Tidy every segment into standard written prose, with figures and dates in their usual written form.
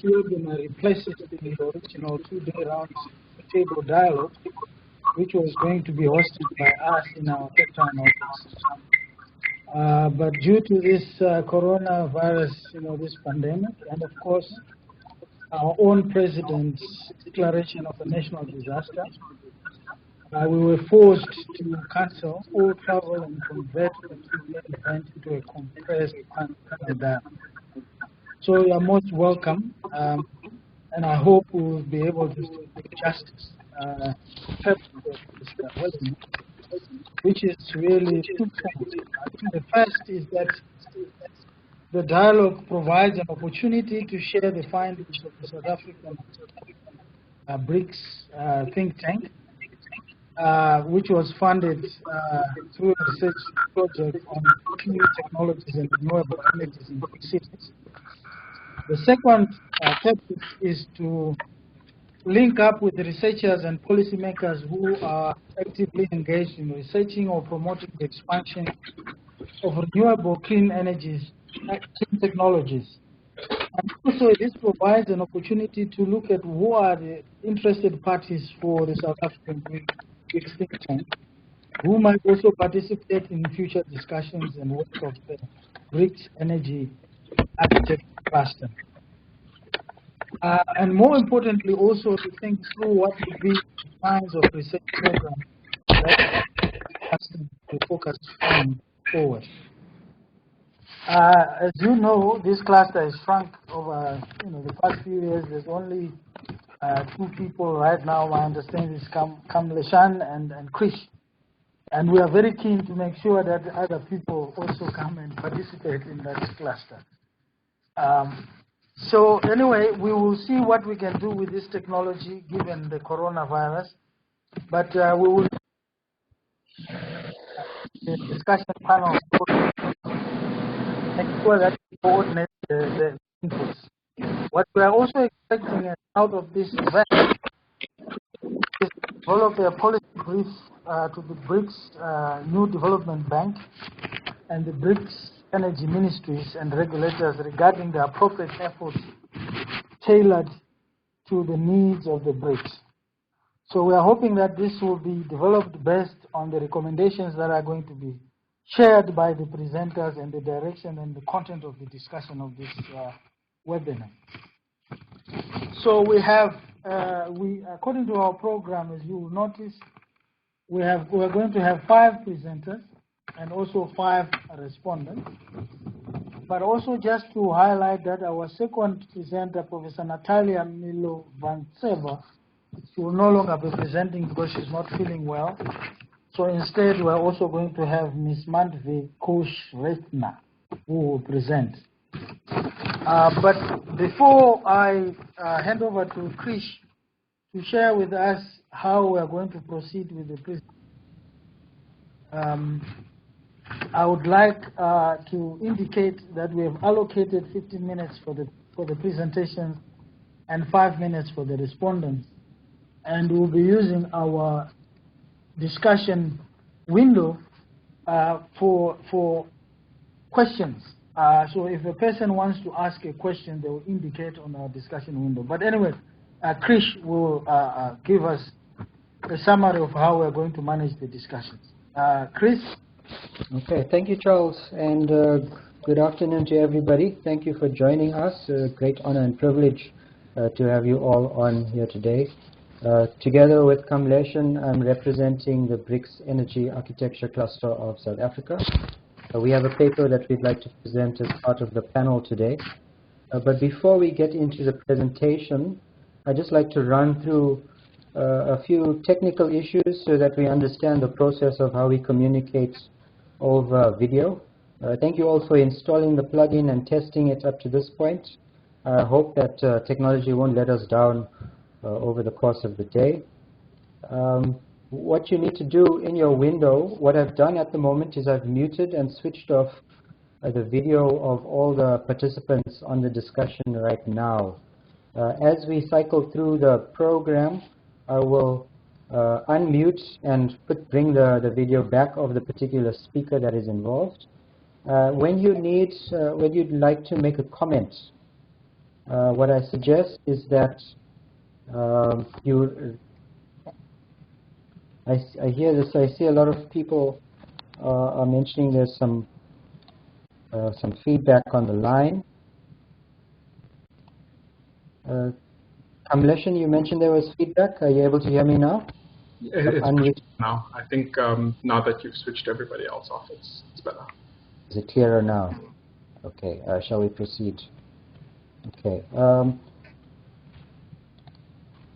webinar replaces the original two-day round table dialogue, which was going to be hosted by us in our Cape Town office. But due to this coronavirus, this pandemic, and of course, our own president's declaration of a national disaster, we were forced to cancel all travel and convert the two-day event into a compressed dialogue. So you are most welcome, and I hope we will be able to do justice to this webinar, which is really twofold. I think the first is that the dialogue provides an opportunity to share the findings of the South African BRICS think tank, which was funded through a research project on clean technologies and renewable energies in big cities. The second topic is to link up with the researchers and policymakers who are actively engaged in researching or promoting the expansion of renewable clean energies, clean technologies. And also this provides an opportunity to look at who are the interested parties for the South African BRICS think tank, who might also participate in future discussions and work of the BRICS Energy Architecture Cluster. And more importantly, also to think through what would be the kinds of research programs that to focus on forward. As you know, this cluster is shrunk over the past few years. There's only 2 people right now. My understanding is Kamleshan and Krish. And we are very keen to make sure that other people also come and participate in that cluster. So anyway, we will see what we can do with this technology given the coronavirus. But we will the discussion panel make sure that we coordinate the inputs. What we are also expecting out of this event is to develop a policy brief to the BRICS New Development Bank and the BRICS energy ministries and regulators regarding the appropriate efforts tailored to the needs of the BRICS. So we are hoping that this will be developed based on the recommendations that are going to be shared by the presenters and the direction and the content of the discussion of this webinar. So we have, according to our program, as you will notice, we are going to have 5 presenters and also 5 respondents. But also just to highlight that our second presenter, Professor Natalia Milovantseva, she will no longer be presenting because she's not feeling well. So instead, we're also going to have Ms. Mandvi Kush-Retna, who will present. But before I hand over to Krish to share with us how we are going to proceed with the presentation, I would like to indicate that we have allocated 15 minutes for the presentation and 5 minutes for the respondents. And we'll be using our discussion window for questions. So if a person wants to ask a question, they will indicate on our discussion window. But anyway, Krish will give us a summary of how we're going to manage the discussions. Chris? Okay, thank you, Charles, and good afternoon to everybody. Thank you for joining us. A great honor and privilege to have you all on here today. Together with Kamleshan, I'm representing the BRICS Energy Architecture Cluster of South Africa. We have a paper that we'd like to present as part of the panel today. But before we get into the presentation, I'd just like to run through a few technical issues so that we understand the process of how we communicate over video. Thank you all for installing the plugin and testing it up to this point. I hope that technology won't let us down over the course of the day. What you need to do in your window, what I've done at the moment is I've muted and switched off the video of all the participants on the discussion right now. As we cycle through the program, I will unmute and bring the video back of the particular speaker that is involved. When you'd like to make a comment, what I suggest is that I hear this. I see a lot of people are mentioning there's some feedback on the line. Kamleshan, you mentioned there was feedback. Are you able to hear me now? It's now. I think now that you've switched everybody else off, it's better. Is it clearer now? Okay. Shall we proceed? Okay.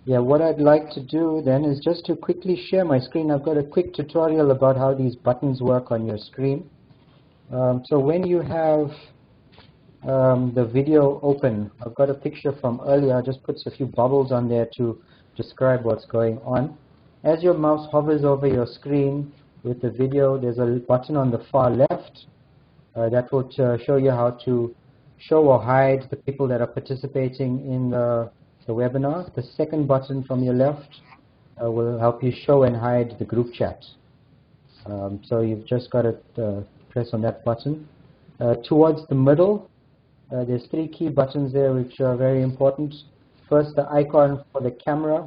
Yeah, what I'd like to do then is just to quickly share my screen. I've got a quick tutorial about how these buttons work on your screen. So when you have the video open, I've got a picture from earlier. I just put a few bubbles on there to describe what's going on. As your mouse hovers over your screen with the video, there's a button on the far left that will show you how to show or hide the people that are participating in the webinar. The second button from your left will help you show and hide the group chat. So you've just got to press on that button. Towards the middle, there's 3 key buttons there which are very important. First, the icon for the camera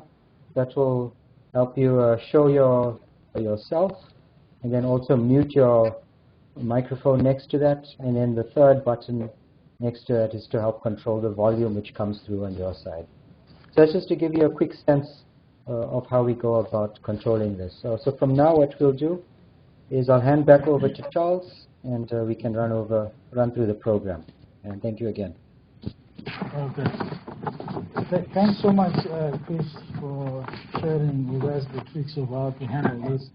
that will help you show yourself, and then also mute your microphone next to that. And then the third button next to it is to help control the volume which comes through on your side. So that's just to give you a quick sense of how we go about controlling this. So from now, what we'll do is I'll hand back over to Charles, and we can run through the program. And thank you again. Okay. Thanks so much, Chris, for sharing with us the tricks of how to handle this.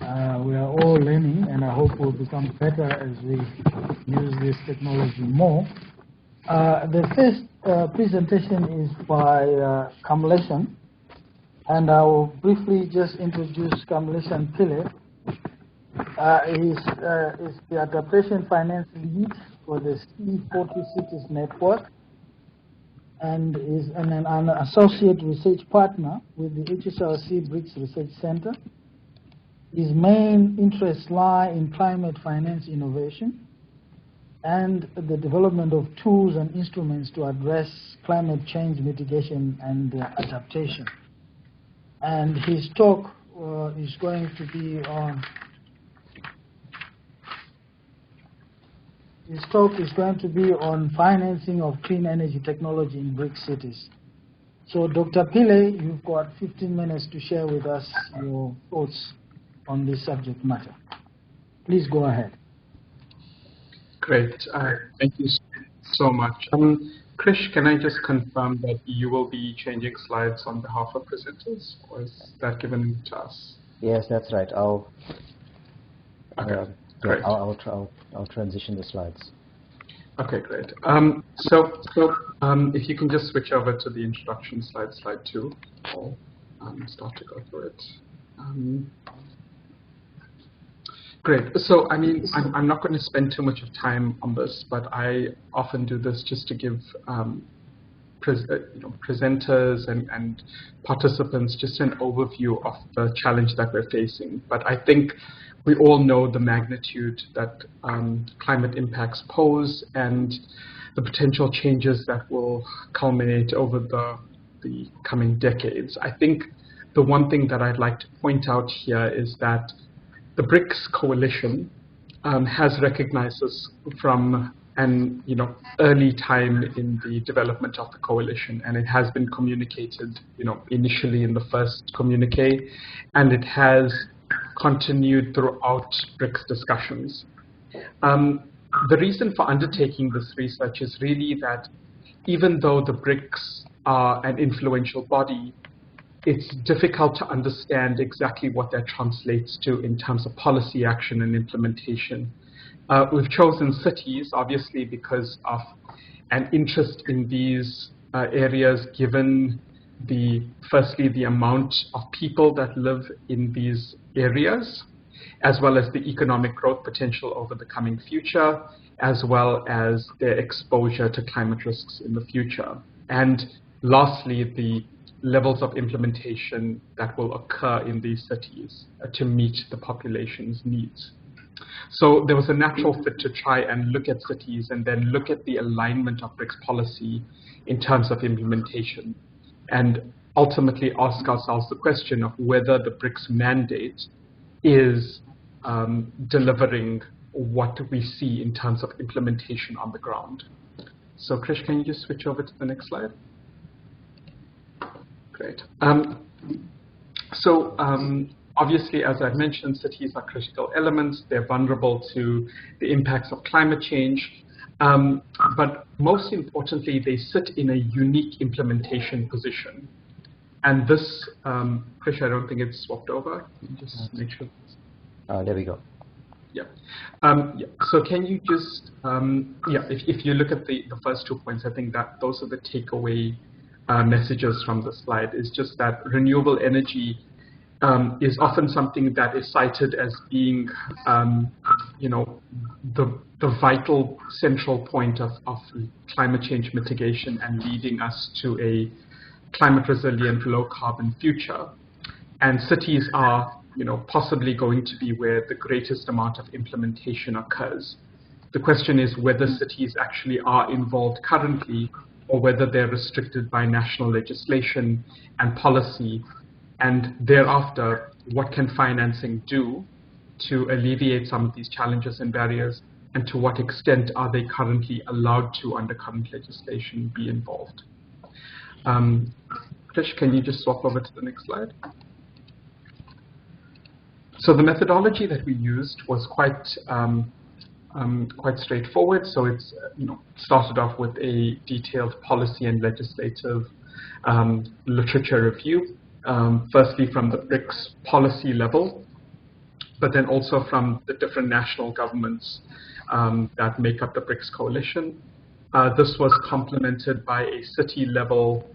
We are all learning, and I hope we'll become better as we use this technology more. The first presentation is by Kamleshan, and I will briefly just introduce Kamleshan Pillay. He's the Adaptation Finance Lead for the C40 Cities Network, and is an associate research partner with the HSRC BRICS Research Center. His main interests lie in climate finance innovation and the development of tools and instruments to address climate change mitigation and adaptation. And his talk is going to be on financing of clean energy technology in BRICS cities. So, Dr. Pillay, you've got 15 minutes to share with us your thoughts on this subject matter. Please go ahead. Great. Thank you so much. Krish, can I just confirm that you will be changing slides on behalf of presenters, or is that given to us? Yes, that's right. Okay, great. I'll transition the slides. Okay, great. So if you can just switch over to the introduction slide, slide 2, I'll start to go through it. Great. So, I mean, I'm not going to spend too much of time on this, but I often do this just to give presenters and participants just an overview of the challenge that we're facing. But I think we all know the magnitude that climate impacts pose and the potential changes that will culminate over the coming decades. I think the one thing that I'd like to point out here is that the BRICS coalition has recognized this from an early time in the development of the coalition, and it has been communicated initially in the first communique, and it has continued throughout BRICS discussions. The reason for undertaking this research is really that even though the BRICS are an influential body, it's difficult to understand exactly what that translates to in terms of policy action and implementation. We've chosen cities, obviously, because of an interest in these areas, given firstly, the amount of people that live in these areas, as well as the economic growth potential over the coming future, as well as their exposure to climate risks in the future. And lastly, the levels of implementation that will occur in these cities to meet the population's needs. So there was a natural fit to try and look at cities and then look at the alignment of BRICS policy in terms of implementation, and ultimately ask ourselves the question of whether the BRICS mandate is delivering what we see in terms of implementation on the ground. So Krish, can you just switch over to the next slide? Great. Obviously, as I've mentioned, cities are critical elements. They're vulnerable to the impacts of climate change. But most importantly, they sit in a unique implementation position. And this, Krish, I don't think it's swapped over. Just make sure. There we go. Yeah. So can you just, if you look at the first 2 points, I think that those are the takeaway messages from the slide, is just that renewable energy is often something that is cited as being, the vital central point of climate change mitigation and leading us to a climate resilient, low carbon future. And cities are, possibly going to be where the greatest amount of implementation occurs. The question is whether cities actually are involved currently, or whether they're restricted by national legislation and policy. And thereafter, what can financing do to alleviate some of these challenges and barriers, and to what extent are they currently allowed to, under current legislation, be involved? Krish, can you just swap over to the next slide? So the methodology that we used was quite straightforward. So it's started off with a detailed policy and legislative literature review. Firstly from the BRICS policy level, but then also from the different national governments that make up the BRICS coalition. This was complemented by a city-level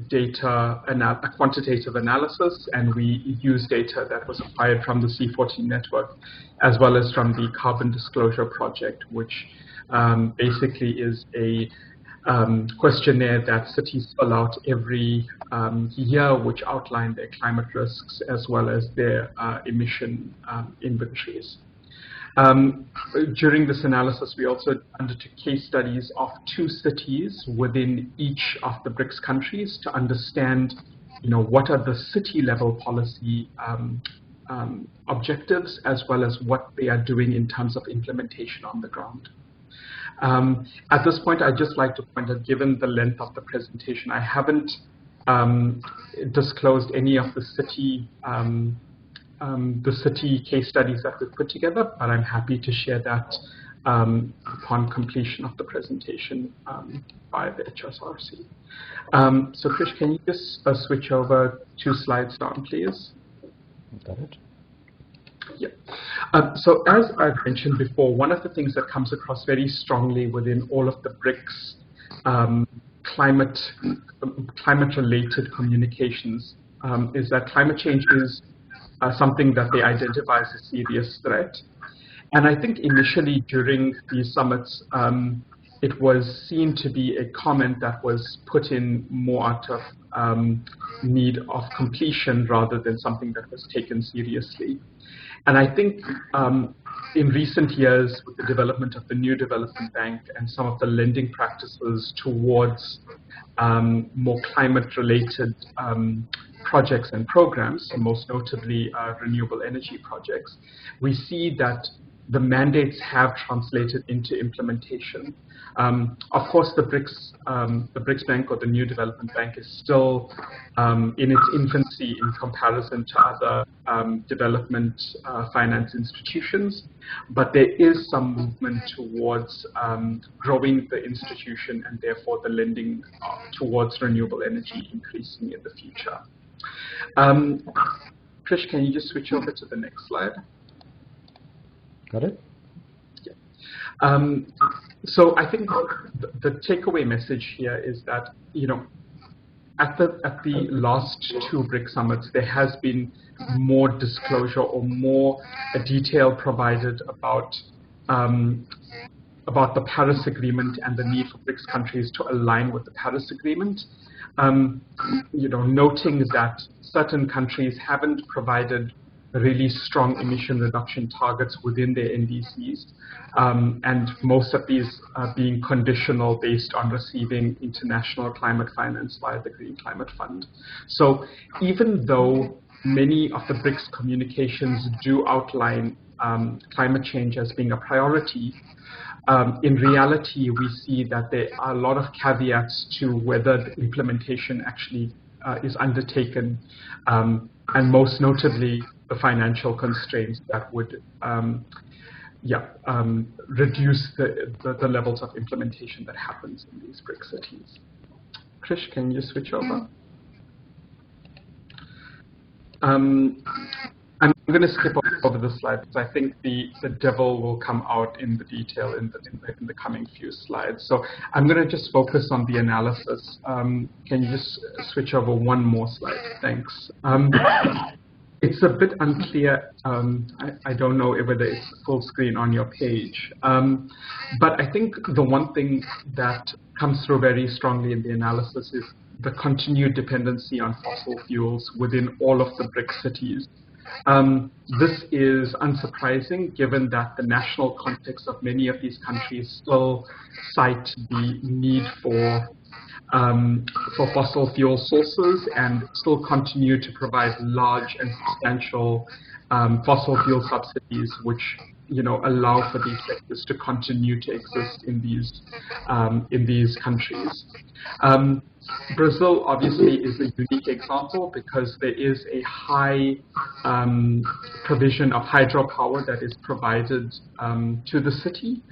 data, a quantitative analysis, and we used data that was acquired from the C14 network, as well as from the Carbon Disclosure Project, which basically is a questionnaire that cities fill out every year, which outline their climate risks as well as their emission inventories. During this analysis, we also undertook case studies of 2 cities within each of the BRICS countries to understand, what are the city-level policy objectives, as well as what they are doing in terms of implementation on the ground. At this point, I'd just like to point out, given the length of the presentation, I haven't disclosed any of the city case studies that we've put together, but I'm happy to share that upon completion of the presentation by the HSRC. So Krish, can you just switch over 2 slides down, please? Got it. Yeah. So as I've mentioned before, one of the things that comes across very strongly within all of the BRICS climate-related communications is that climate change is something that they identify as a serious threat. And I think initially during these summits, it was seen to be a comment that was put in more out of need of completion rather than something that was taken seriously. And I think in recent years, with the development of the new development bank and some of the lending practices towards more climate-related projects and programs, and most notably renewable energy projects, we see that the mandates have translated into implementation. Of course, the BRICS Bank, or the New Development Bank, is still in its infancy in comparison to other development finance institutions, but there is some movement towards growing the institution and therefore the lending towards renewable energy increasing in the future. Krish, can you just switch over to the next slide? Got it? Yeah. So I think the takeaway message here is that, at the last 2 BRICS summits, there has been more disclosure or more detail provided about the Paris Agreement and the need for BRICS countries to align with the Paris Agreement. Noting that certain countries haven't provided really strong emission reduction targets within their NDCs, and most of these being conditional based on receiving international climate finance via the Green Climate Fund. So even though many of the BRICS communications do outline climate change as being a priority, in reality, we see that there are a lot of caveats to whether the implementation actually is undertaken, and most notably, the financial constraints that would reduce the levels of implementation that happens in these BRICS cities. Krish, can you switch over? I'm going to skip over the slide because I think the devil will come out in the detail in the coming few slides. So I'm going to just focus on the analysis. Can you just switch over one more slide? Thanks. It's a bit unclear. I don't know whether it's full screen on your page. But I think the one thing that comes through very strongly in the analysis is the continued dependency on fossil fuels within all of the BRICS cities. This is unsurprising given that the national context of many of these countries still cite the need for fossil fuel sources and still continue to provide large and substantial fossil fuel subsidies, which allow for these sectors to continue to exist in these countries. Brazil obviously is a unique example because there is a high provision of hydropower that is provided to the city.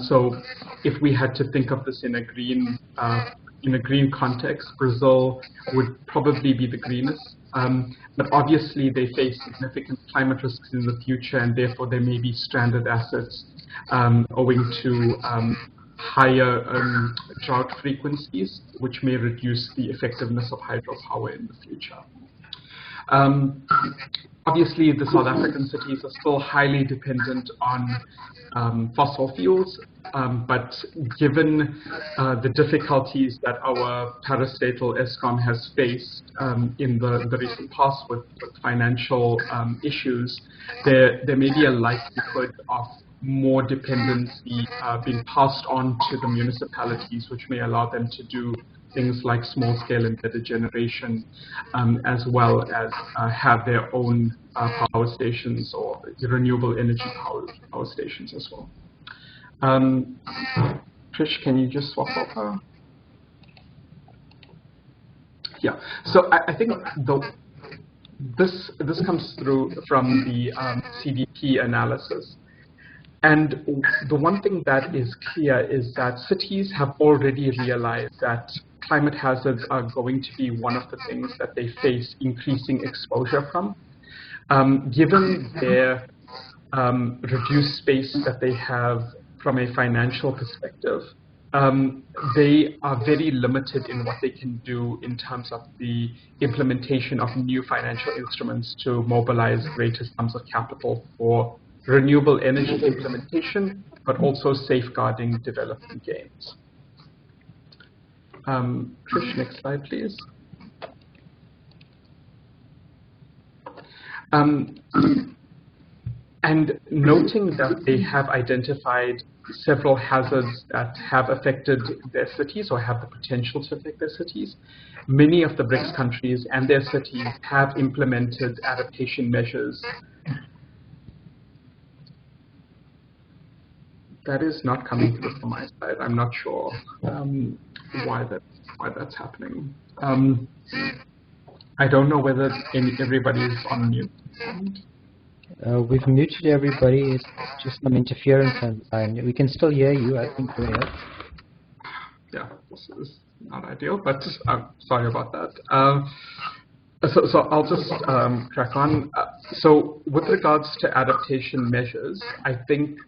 So if we had to think of this in a green context, Brazil would probably be the greenest. But obviously they face significant climate risks in the future, and therefore there may be stranded assets owing to higher drought frequencies, which may reduce the effectiveness of hydropower in the future. Obviously, the South African cities are still highly dependent on fossil fuels, but given the difficulties that our parastatal Eskom has faced in the recent past with financial issues, there may be a likelihood of more dependency being passed on to the municipalities, which may allow them to do things like small-scale embedded generation, as well as have their own power stations or renewable energy power stations as well. Trish, can you just swap over? Yeah. So I think this comes through from the CDP analysis. And the one thing that is clear is that cities have already realized that climate hazards are going to be one of the things that they face increasing exposure from. Given their reduced space that they have from a financial perspective, they are very limited in what they can do in terms of the implementation of new financial instruments to mobilize greater sums of capital for renewable energy implementation, but also safeguarding development gains. Trish, next slide, please. And noting that they have identified several hazards that have affected their cities or have the potential to affect their cities, many of the BRICS countries and their cities have implemented adaptation measures. That is not coming through from my side. I'm not sure why that's happening. I don't know whether everybody is on mute. We've muted everybody. It's just some interference on the line. We can still hear you, I think. Yeah, this is not ideal, but I'm sorry about that. So I'll just crack on. So with regards to adaptation measures, I think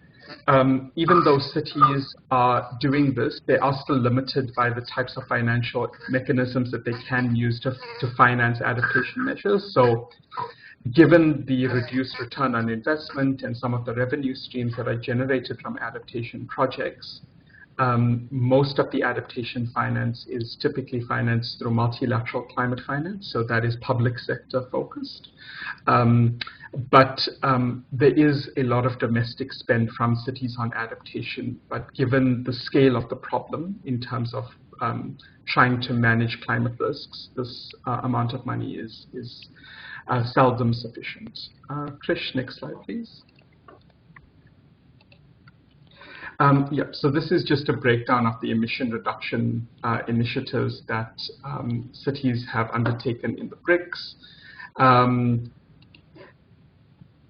even though cities are doing this, they are still limited by the types of financial mechanisms that they can use to finance adaptation measures. So given the reduced return on investment and some of the revenue streams that are generated from adaptation projects, most of the adaptation finance is typically financed through multilateral climate finance, so that is public sector focused. But there is a lot of domestic spend from cities on adaptation, but given the scale of the problem in terms of trying to manage climate risks, this amount of money is seldom sufficient. Krish, next slide, please. So this is just a breakdown of the emission reduction initiatives that cities have undertaken in the BRICS.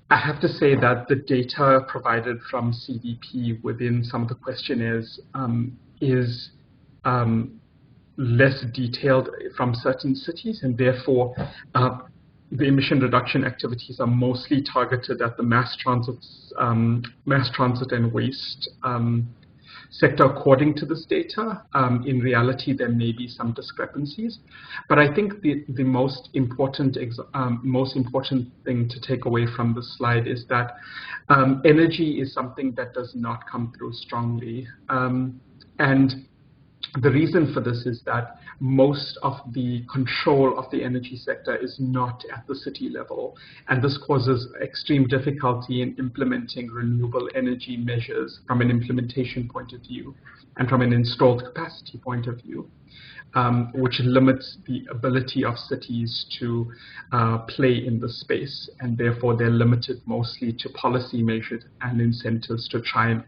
I have to say that the data provided from CDP within some of the questionnaires is less detailed from certain cities, and therefore the emission reduction activities are mostly targeted at the mass transit and waste sector according to this data. In reality, there may be some discrepancies, but I think the most important thing to take away from this slide is that energy is something that does not come through strongly, and the reason for this is that most of the control of the energy sector is not at the city level, and this causes extreme difficulty in implementing renewable energy measures from an implementation point of view and from an installed capacity point of view, which limits the ability of cities to play in the space, and therefore they're limited mostly to policy measures and incentives to try and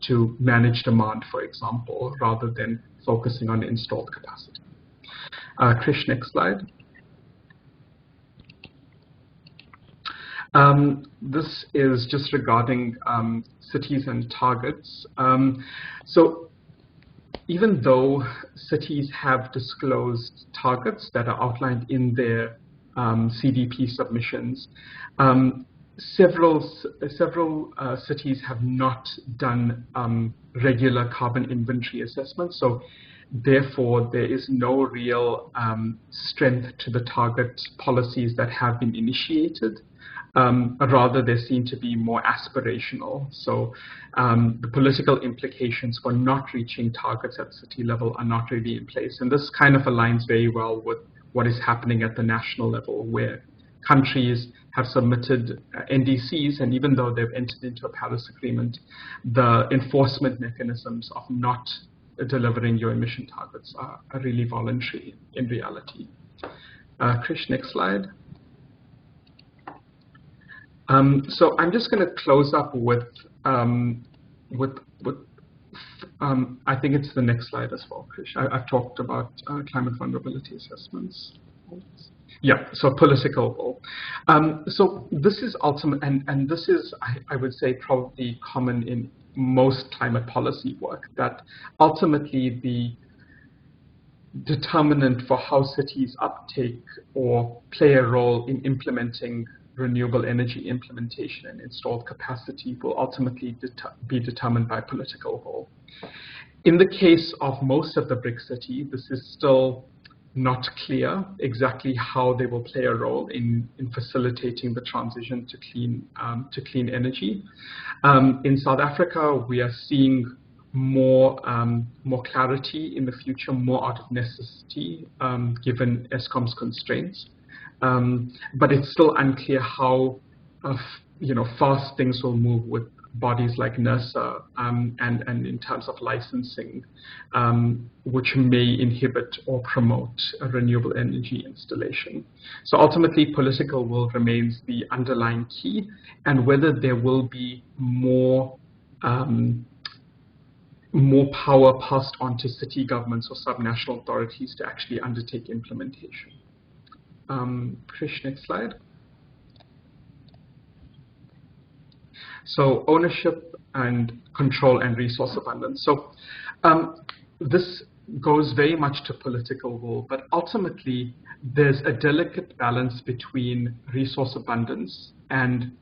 to manage demand, for example, rather than focusing on installed capacity. Krish, next slide. This is just regarding cities and targets. So even though cities have disclosed targets that are outlined in their CDP submissions, several cities have not done regular carbon inventory assessments. So therefore, there is no real strength to the target policies that have been initiated. Rather, they seem to be more aspirational. So the political implications for not reaching targets at city level are not really in place. And this kind of aligns very well with what is happening at the national level, where countries have submitted NDCs, and even though they've entered into a Paris Agreement, the enforcement mechanisms of not delivering your emission targets are really voluntary in reality. Krish, next slide. So I'm just going to close up with I think it's the next slide as well, Krish. I've talked about climate vulnerability assessments. Yeah, so political will. So this is ultimate, and this is, I would say, probably common in most climate policy work, that ultimately the determinant for how cities uptake or play a role in implementing renewable energy implementation and installed capacity will ultimately be determined by political will. In the case of most of the BRICS cities, this is still not clear exactly how they will play a role in facilitating the transition to clean energy. In South Africa, we are seeing more clarity in the future, more out of necessity, given Eskom's constraints. But it's still unclear how fast things will move with bodies like NERSA and in terms of licensing, which may inhibit or promote a renewable energy installation. So ultimately, political will remains the underlying key, and whether there will be more power passed on to city governments or subnational authorities to actually undertake implementation. Krish, next slide. So ownership and control and resource abundance. So this goes very much to political will, but ultimately there's a delicate balance between resource abundance and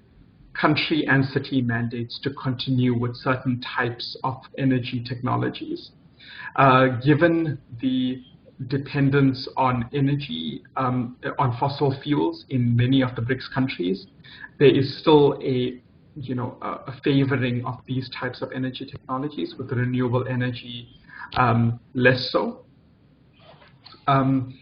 country and city mandates to continue with certain types of energy technologies. Given the dependence on energy, on fossil fuels in many of the BRICS countries, there is still a a favoring of these types of energy technologies, with renewable energy less so. And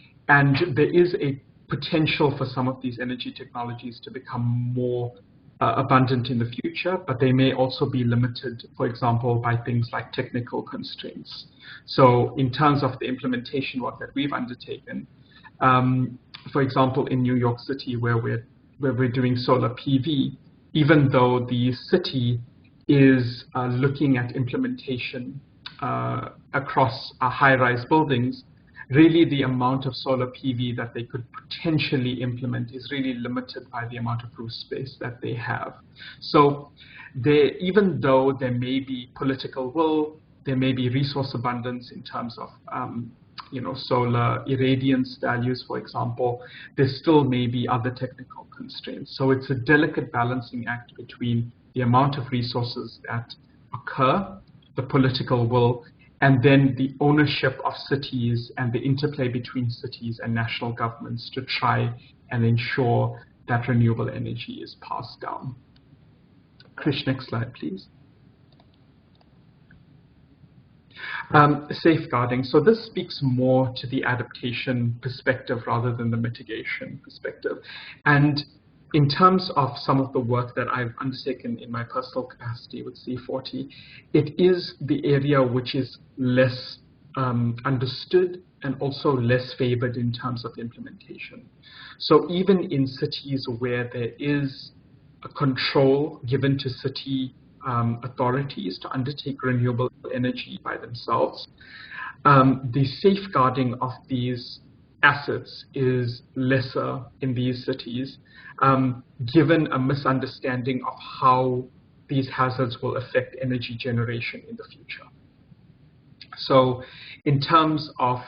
there is a potential for some of these energy technologies to become more abundant in the future, but they may also be limited, for example, by things like technical constraints. So in terms of the implementation work that we've undertaken, for example, in New York City, where we're doing solar PV, even though the city is looking at implementation across high-rise buildings, really the amount of solar PV that they could potentially implement is really limited by the amount of roof space that they have. So even though there may be political will, there may be resource abundance in terms of solar irradiance values, for example, there still may be other technical constraints. So it's a delicate balancing act between the amount of resources that occur, the political will, and then the ownership of cities and the interplay between cities and national governments to try and ensure that renewable energy is passed down. Krish, next slide, please. Safeguarding. So this speaks more to the adaptation perspective rather than the mitigation perspective. And in terms of some of the work that I've undertaken in my personal capacity with C40, it is the area which is less understood and also less favored in terms of implementation. So even in cities where there is a control given to city authorities to undertake renewable energy by themselves, the safeguarding of these assets is lesser in these cities, given a misunderstanding of how these hazards will affect energy generation in the future. So in terms of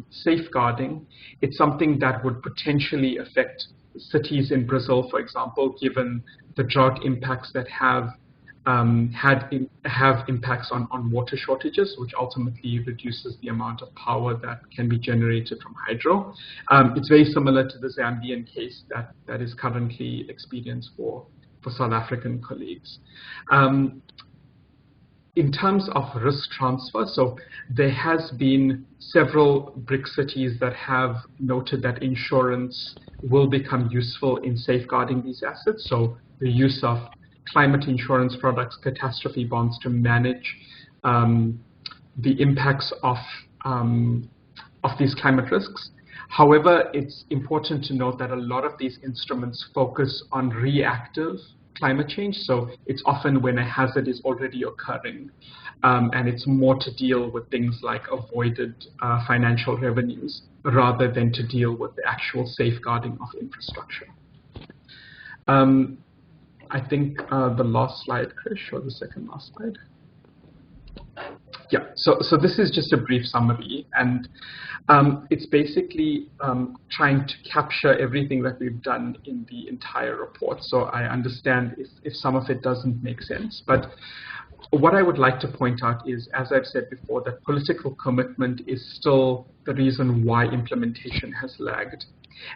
safeguarding, it's something that would potentially affect cities in Brazil, for example, given the drought impacts that have impacts on water shortages, which ultimately reduces the amount of power that can be generated from hydro. It's very similar to the Zambian case that is currently experienced for South African colleagues. In terms of risk transfer, so there has been several BRICS cities that have noted that insurance will become useful in safeguarding these assets. So the use of climate insurance products, catastrophe bonds, to manage the impacts of these climate risks. However, it's important to note that a lot of these instruments focus on reactive climate change. So it's often when a hazard is already occurring, and it's more to deal with things like avoided financial revenues rather than to deal with the actual safeguarding of infrastructure. I think the last slide, Krish, or the second last slide. Yeah, so this is just a brief summary, and it's basically trying to capture everything that we've done in the entire report. So I understand if some of it doesn't make sense, but what I would like to point out is, as I've said before, that political commitment is still the reason why implementation has lagged.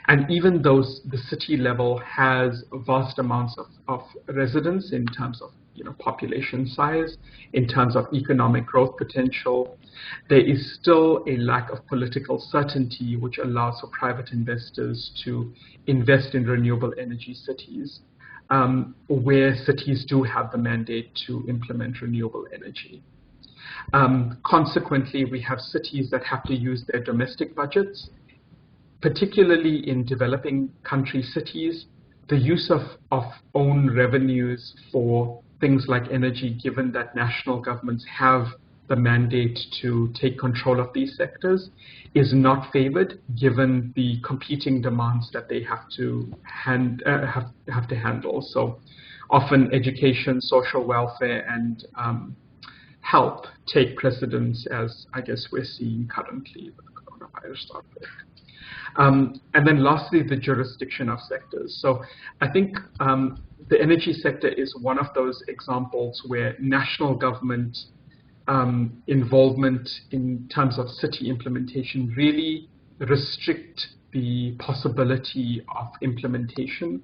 And even though the city level has vast amounts of residents in terms of population size, in terms of economic growth potential, there is still a lack of political certainty which allows for private investors to invest in renewable energy cities, where cities do have the mandate to implement renewable energy. Consequently, we have cities that have to use their domestic budgets. Particularly in developing country cities, the use of own revenues for things like energy, given that national governments have the mandate to take control of these sectors, is not favored given the competing demands that they have to handle. So often education, social welfare, and health take precedence, as I guess we're seeing currently with the coronavirus outbreak. And then lastly, the jurisdiction of sectors. So I think the energy sector is one of those examples where national government involvement in terms of city implementation really restrict the possibility of implementation.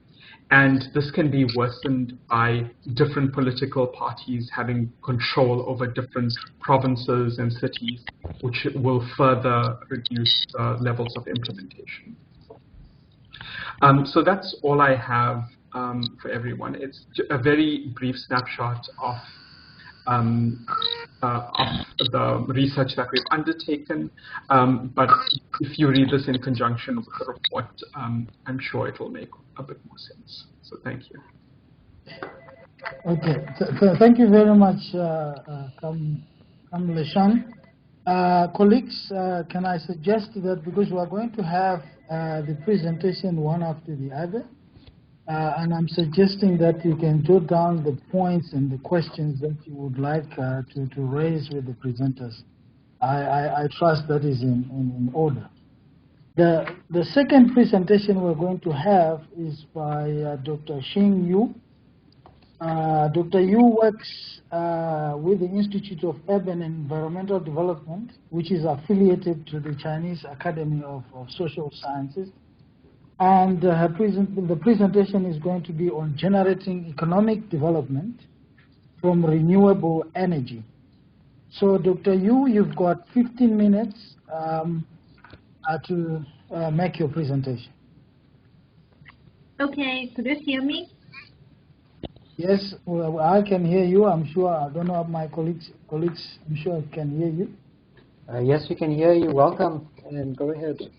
And this can be worsened by different political parties having control over different provinces and cities, which will further reduce levels of implementation. So that's all I have for everyone. It's a very brief snapshot of the research that we've undertaken, but if you read this in conjunction with the report, I'm sure it will make a bit more sense. So thank you. Okay, thank you very much, Kamleshan. Colleagues, can I suggest that because we are going to have the presentation one after the other, and I'm suggesting that you can jot down the points and the questions that you would like to raise with the presenters. I trust that is in order. The second presentation we're going to have is by Dr. Xing Yu. Dr. Yu works with the Institute of Urban and Environmental Development, which is affiliated to the Chinese Academy of Social Sciences. And the presentation is going to be on generating economic development from renewable energy. So, Dr. Yu, you've got 15 minutes to make your presentation. Okay, could you hear me? Yes, well, I can hear you. I'm sure. I don't know if my colleagues. I'm sure can hear you. Yes, we can hear you. Welcome, and go ahead.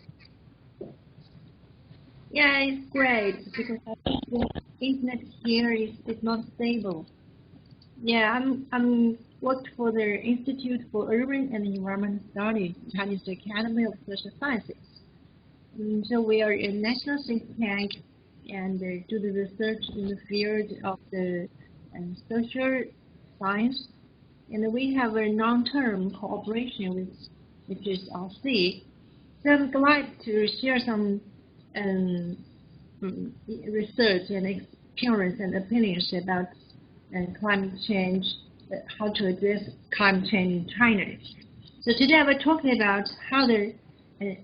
Yeah, it's great because the internet here is not stable. Yeah, I'm worked for the Institute for Urban and Environmental Studies, Chinese Academy of Social Sciences. So we are a national think tank and do the research in the field of the social science. And we have a long-term cooperation with which is RC. So I'm glad to share some research and experience and opinions about climate change, how to address climate change in China. So today we're talking about how the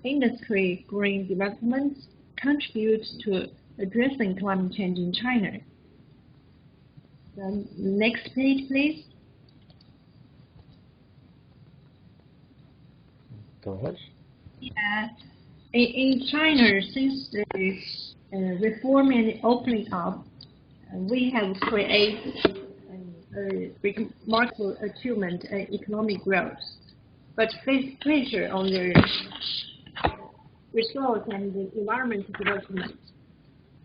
industry green development contributes to addressing climate change in China. The next page, please. Go ahead. Yeah. In China, since the reform and opening up, we have created a remarkable achievement in economic growth, but face pressure on the resource and the environmental development.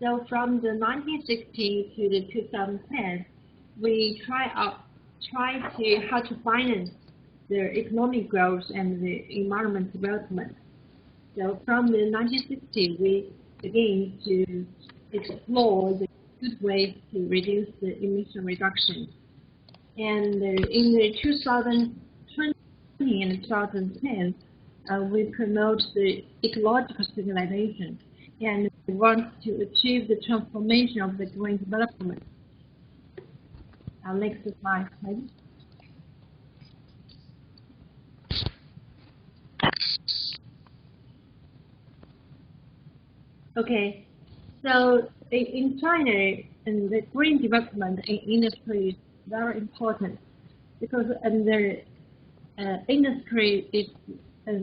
So from the 1960 to the 2010, we try to how to finance the economic growth and the environment development. So from the 1960, we begin to explore the good ways to reduce the emission reduction. And in the 2020 and 2010, we promote the ecological civilization, and we want to achieve the transformation of the green development. Next slide, please. Okay, so in China, the green development in industry is very important because the industry is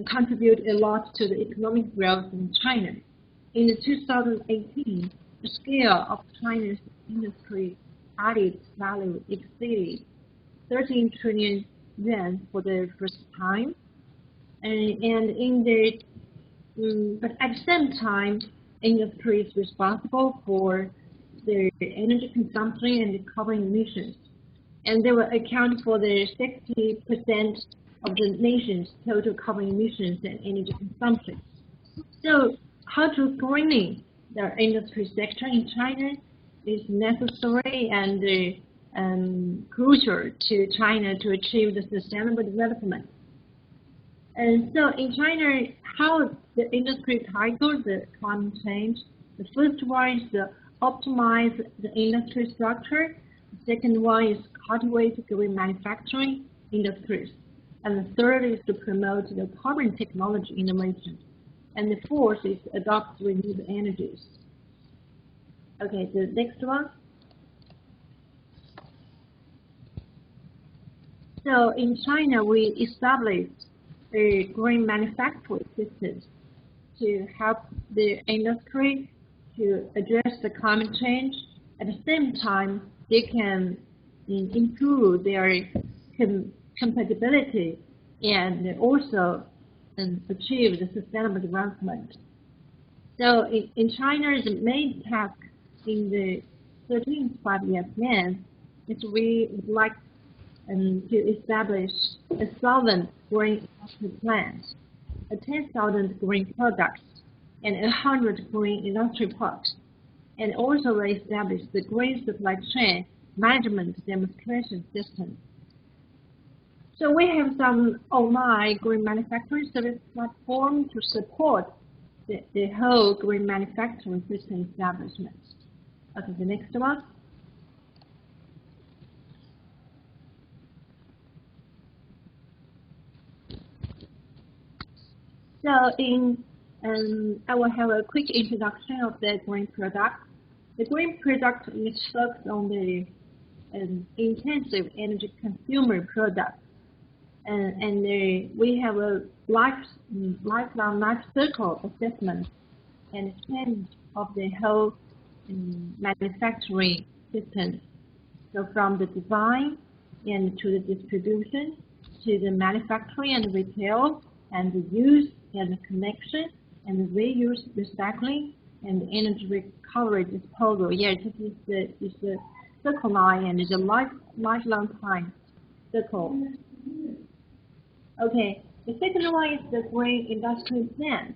contribute a lot to the economic growth in China. In 2018, the scale of China's industry added value exceeded 13 trillion yuan for the first time, but at the same time, industry is responsible for the energy consumption and the carbon emissions, and they will account for the 60% of the nation's total carbon emissions and energy consumption. So, how to greening the industry sector in China is necessary and crucial to China to achieve the sustainable development. And so in China, how the industry tackles the climate change? The first one is to optimize the industry structure. The second one is cultivate green manufacturing industries. And the third is to promote the carbon technology innovation. And the fourth is adopt renewable energies. Okay, the next one. So in China, we established a green manufacturing system to help the industry to address the climate change. At the same time, they can improve their compatibility and also achieve the sustainable development. So in China, the main task in the 13th five-year plan is we would like to establish a 1,000 green industry plants, a 10,000 green products, and 100 green industry parks. And also we establish the green supply chain management demonstration system. So we have some online green manufacturing service platform to support the whole green manufacturing system establishment. Okay, the next one. So I will have a quick introduction of the green product. The green product is focused on the intensive energy consumer product. And we have a lifelong life cycle assessment and change of the whole manufacturing system. So from the design and to the distribution, to the manufacturing and retail, and the use and the connection, and the reuse, recycling, and the energy recovery disposal. Yeah, this is the circle line and it's a lifelong time circle. Okay, the second one is the green industry plan.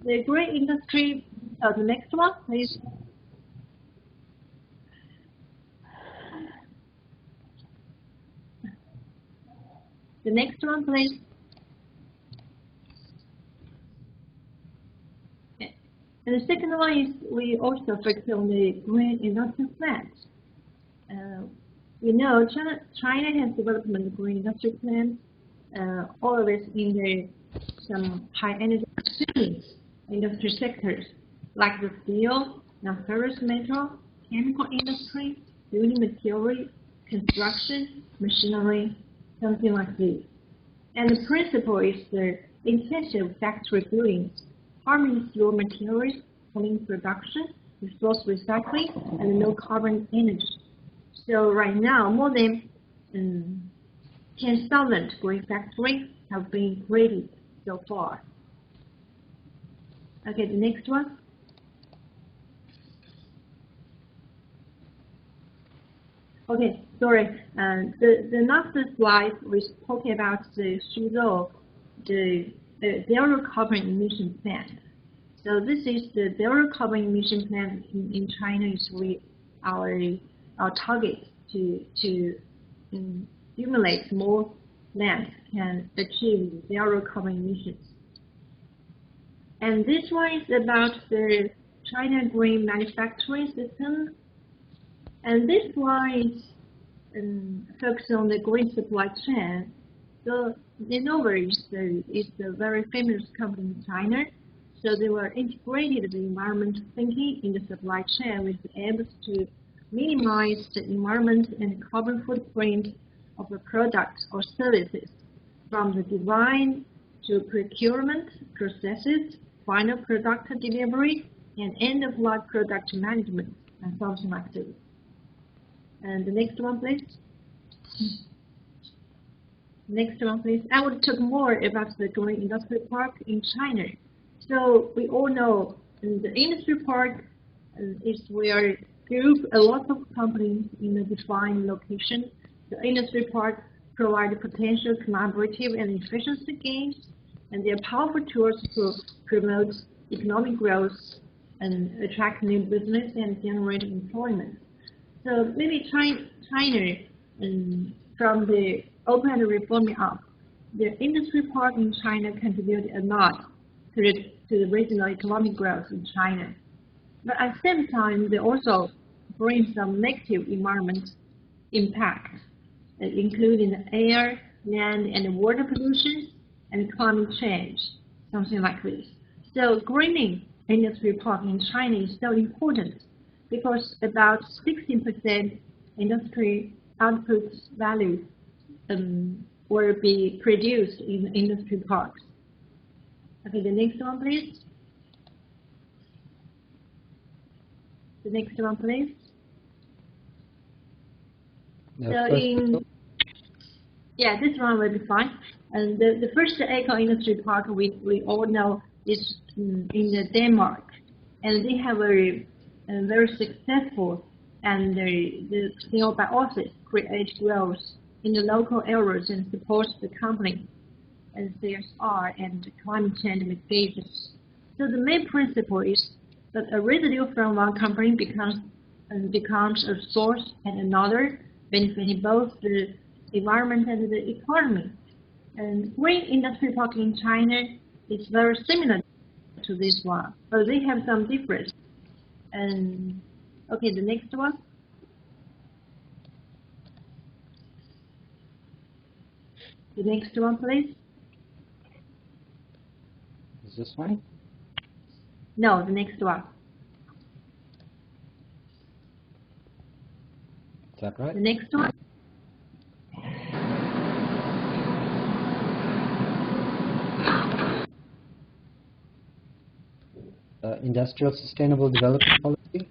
The green industry, the next one, please. The next one, please. Okay. And the second one is we also focus on the green industry plan. We know China has developed the green industry plan. Always in some high energy industry sectors like the steel, non-ferrous metal, chemical industry, building material, construction, machinery, something like this. And the principle is the intensive factory building, harness raw materials, clean production, resource recycling, and no carbon energy. So right now, more than 10,000 green factories have been created so far. Okay, the next one. Okay, sorry. The last slide we spoke about the Suzhou, the zero carbon emission plan. So this is the zero carbon emission plan in China. Is our target to stimulate more plants can achieve zero carbon emissions. And this one is about the China green manufacturing system. And this one is focused on the green supply chain. So Innova is a very famous company in China. So they were integrated the environmental thinking in the supply chain with the aim to minimize the environment and carbon footprint of the products or services, from the design to procurement processes, final product delivery, and end-of-life product management, and something like this. And the next one, please. Next one, please. I will talk more about the green industry park in China. So we all know the industry park is where group a lot of companies in a defined location. The industry park provides potential collaborative and efficiency gains, and they are powerful tools to promote economic growth and attract new business and generate employment. So maybe China, from the open and reforming up, the industry park in China contributed a lot to the regional economic growth in China. But at the same time, they also bring some negative environment impact, including the air, land, and water pollution, and climate change, something like this. So greening industry park in China is so important because about 16% industry output value will be produced in industry parks. Okay, the next one, please. The next one, please. Yeah, this one will be fine. And the first eco-industry park we all know is in Denmark, and they have a very successful, and the symbiosis creates growth in the local areas and supports the company and CSR and climate change mitigations. So the main principle is that a residue from one company becomes a source at another, benefiting both the environment and the economy. And green industry park in China is very similar to this one, but they have some difference. And okay, the next one. The next one, please. Is this one? No, the next one. Is that right? The next one. Industrial Sustainable Development Policy?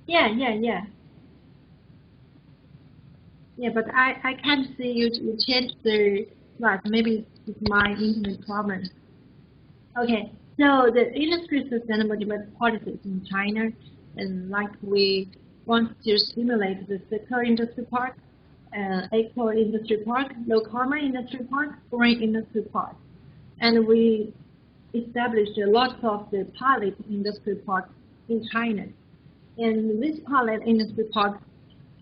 Yeah, but I can't see you change the slide. Maybe it's my internet problem. Okay, so the industry sustainable development policies in China, and like we want to stimulate the circular industry park, eco industry park, low carbon industry park, green industry park, and we established a lot of the pilot industry parks in China. And this pilot industry park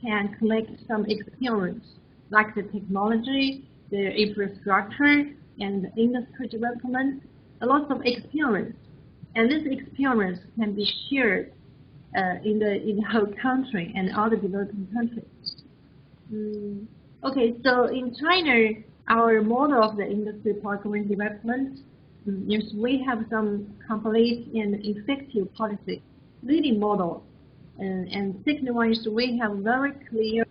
can collect some experience, like the technology, the infrastructure, and the industry development, a lot of experience. And this experience can be shared in the whole country and other developing countries. Okay, so in China, our model of the industry park green development, yes, we have some complete and effective policy leading model. And second one is we have very clear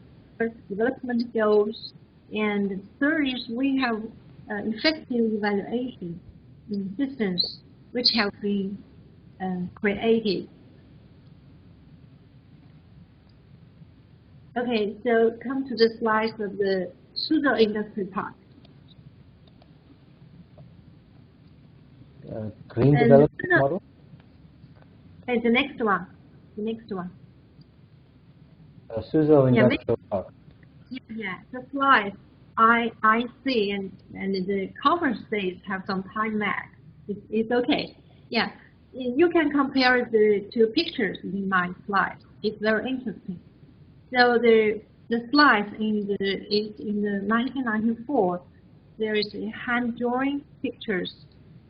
development goals. And third is we have effective evaluation systems which have been created. Okay, so come to the slides of the Suzhou industry park. Green development model? And the next one. The next one. Suzhou Industrial Park. Yeah, the slides I see and the conference days have some time lag. It's okay. Yeah, you can compare the two pictures in my slides. It's very interesting. So the slides in the 1994, there is a hand drawing pictures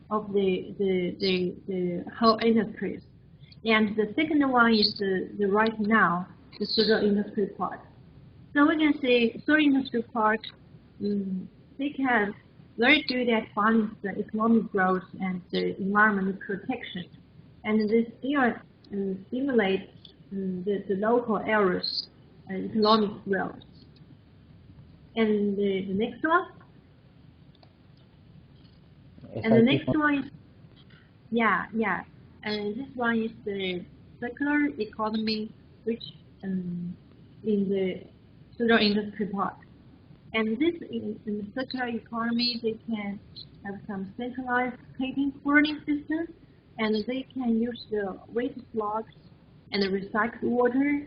of the whole industries. And the second one is the right now, the Suzhou Industry Park. So we can see Suzhou Industry Park, they can very good at balancing the economic growth and the environmental protection. And this still stimulates the local areas economic growth. And the next one? And the next one is, and this one is the circular economy, which in the Suzhou Industry Park. And this in the circular economy, they can have some centralized taking cooling system, and they can use the waste slugs and the recycled water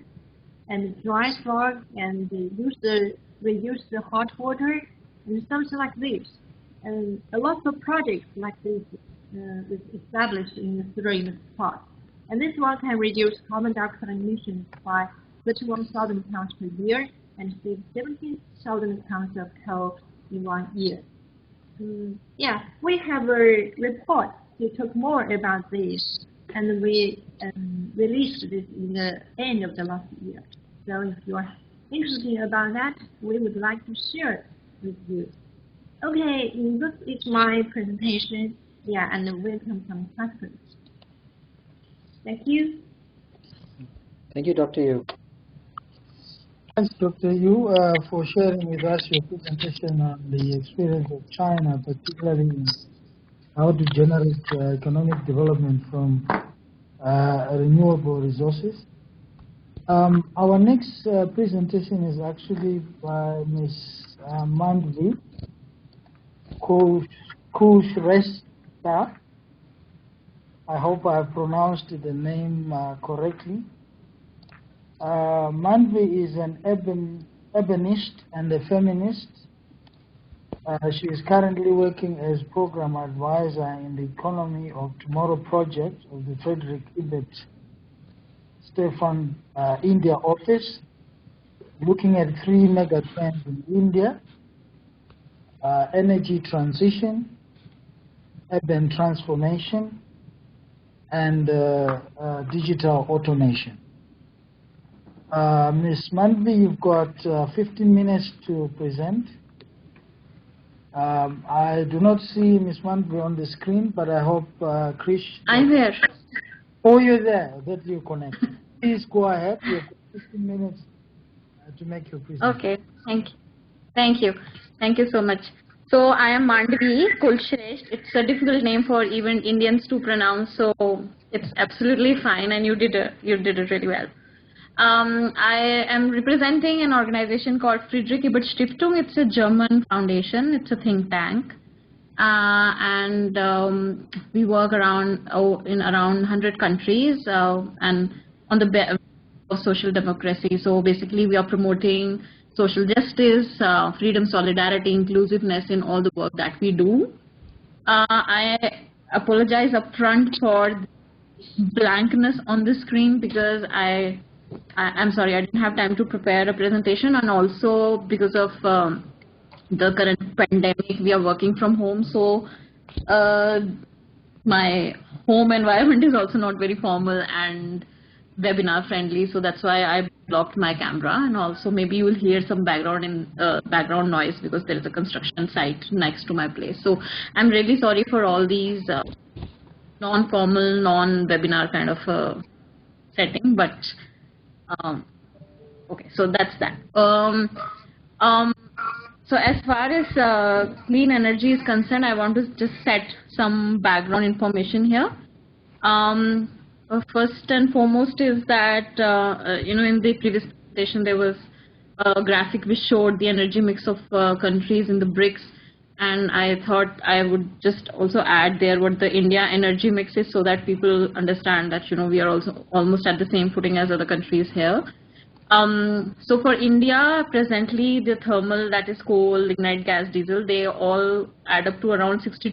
and dry slug and reuse the hot water and something like this. And a lot of projects like this is established in the Suzhou Industry Park. And this one can reduce carbon dioxide emissions by 31,000 tons per year and save 17,000 tons of coal in 1 year. Yeah, we have a report to talk more about this, and we released this in the end of the last year. So if you are interested about that, we would like to share it with you. Okay, this is my presentation. Yeah, and welcome some questions. Thank you. Thank you, Dr. Yu. Thanks, Dr. Yu, for sharing with us your presentation on the experience of China, particularly in how to generate economic development from renewable resources. Our next presentation is actually by Ms. Mandvi Kushrestha. I hope I have pronounced the name correctly. Mandvi is an urbanist and a feminist. She is currently working as program advisor in the Economy of Tomorrow project of the Frederick Ebert Stefan India office, looking at 3 mega trends in India: energy transition, urban transformation, and digital automation. Ms. Mandvi, you've got 15 minutes to present. I do not see Ms. Mandvi on the screen, but I hope Krish... I'm here. Oh, you're there. That you connect. Please go ahead. You have 15 minutes to make your presentation. Okay, thank you. Thank you so much. So I am Mandvi Kulshresht. It's a difficult name for even Indians to pronounce, so it's absolutely fine, and you did it really well. I am representing an organization called Friedrich Ebert Stiftung. It's a German foundation. It's a think tank. And we work around in around 100 countries and on the of social democracy. So basically we are promoting social justice, freedom, solidarity, inclusiveness in all the work that we do. I apologize upfront for blankness on the screen because I'm sorry, I didn't have time to prepare a presentation, and also because of the current pandemic, we are working from home, so my home environment is also not very formal and webinar friendly, so that's why I blocked my camera. And also maybe you will hear some background noise because there is a construction site next to my place. So I'm really sorry for all these non-formal, non-webinar kind of setting, but okay, so that's that. So as far as clean energy is concerned, I want to just set some background information here. First and foremost is that, in the previous presentation there was a graphic which showed the energy mix of countries in the BRICS, and I thought I would just also add there what the India energy mix is, so that people understand that, we are also almost at the same footing as other countries here. So for India, presently the thermal, that is coal, lignite, gas, diesel, they all add up to around 60%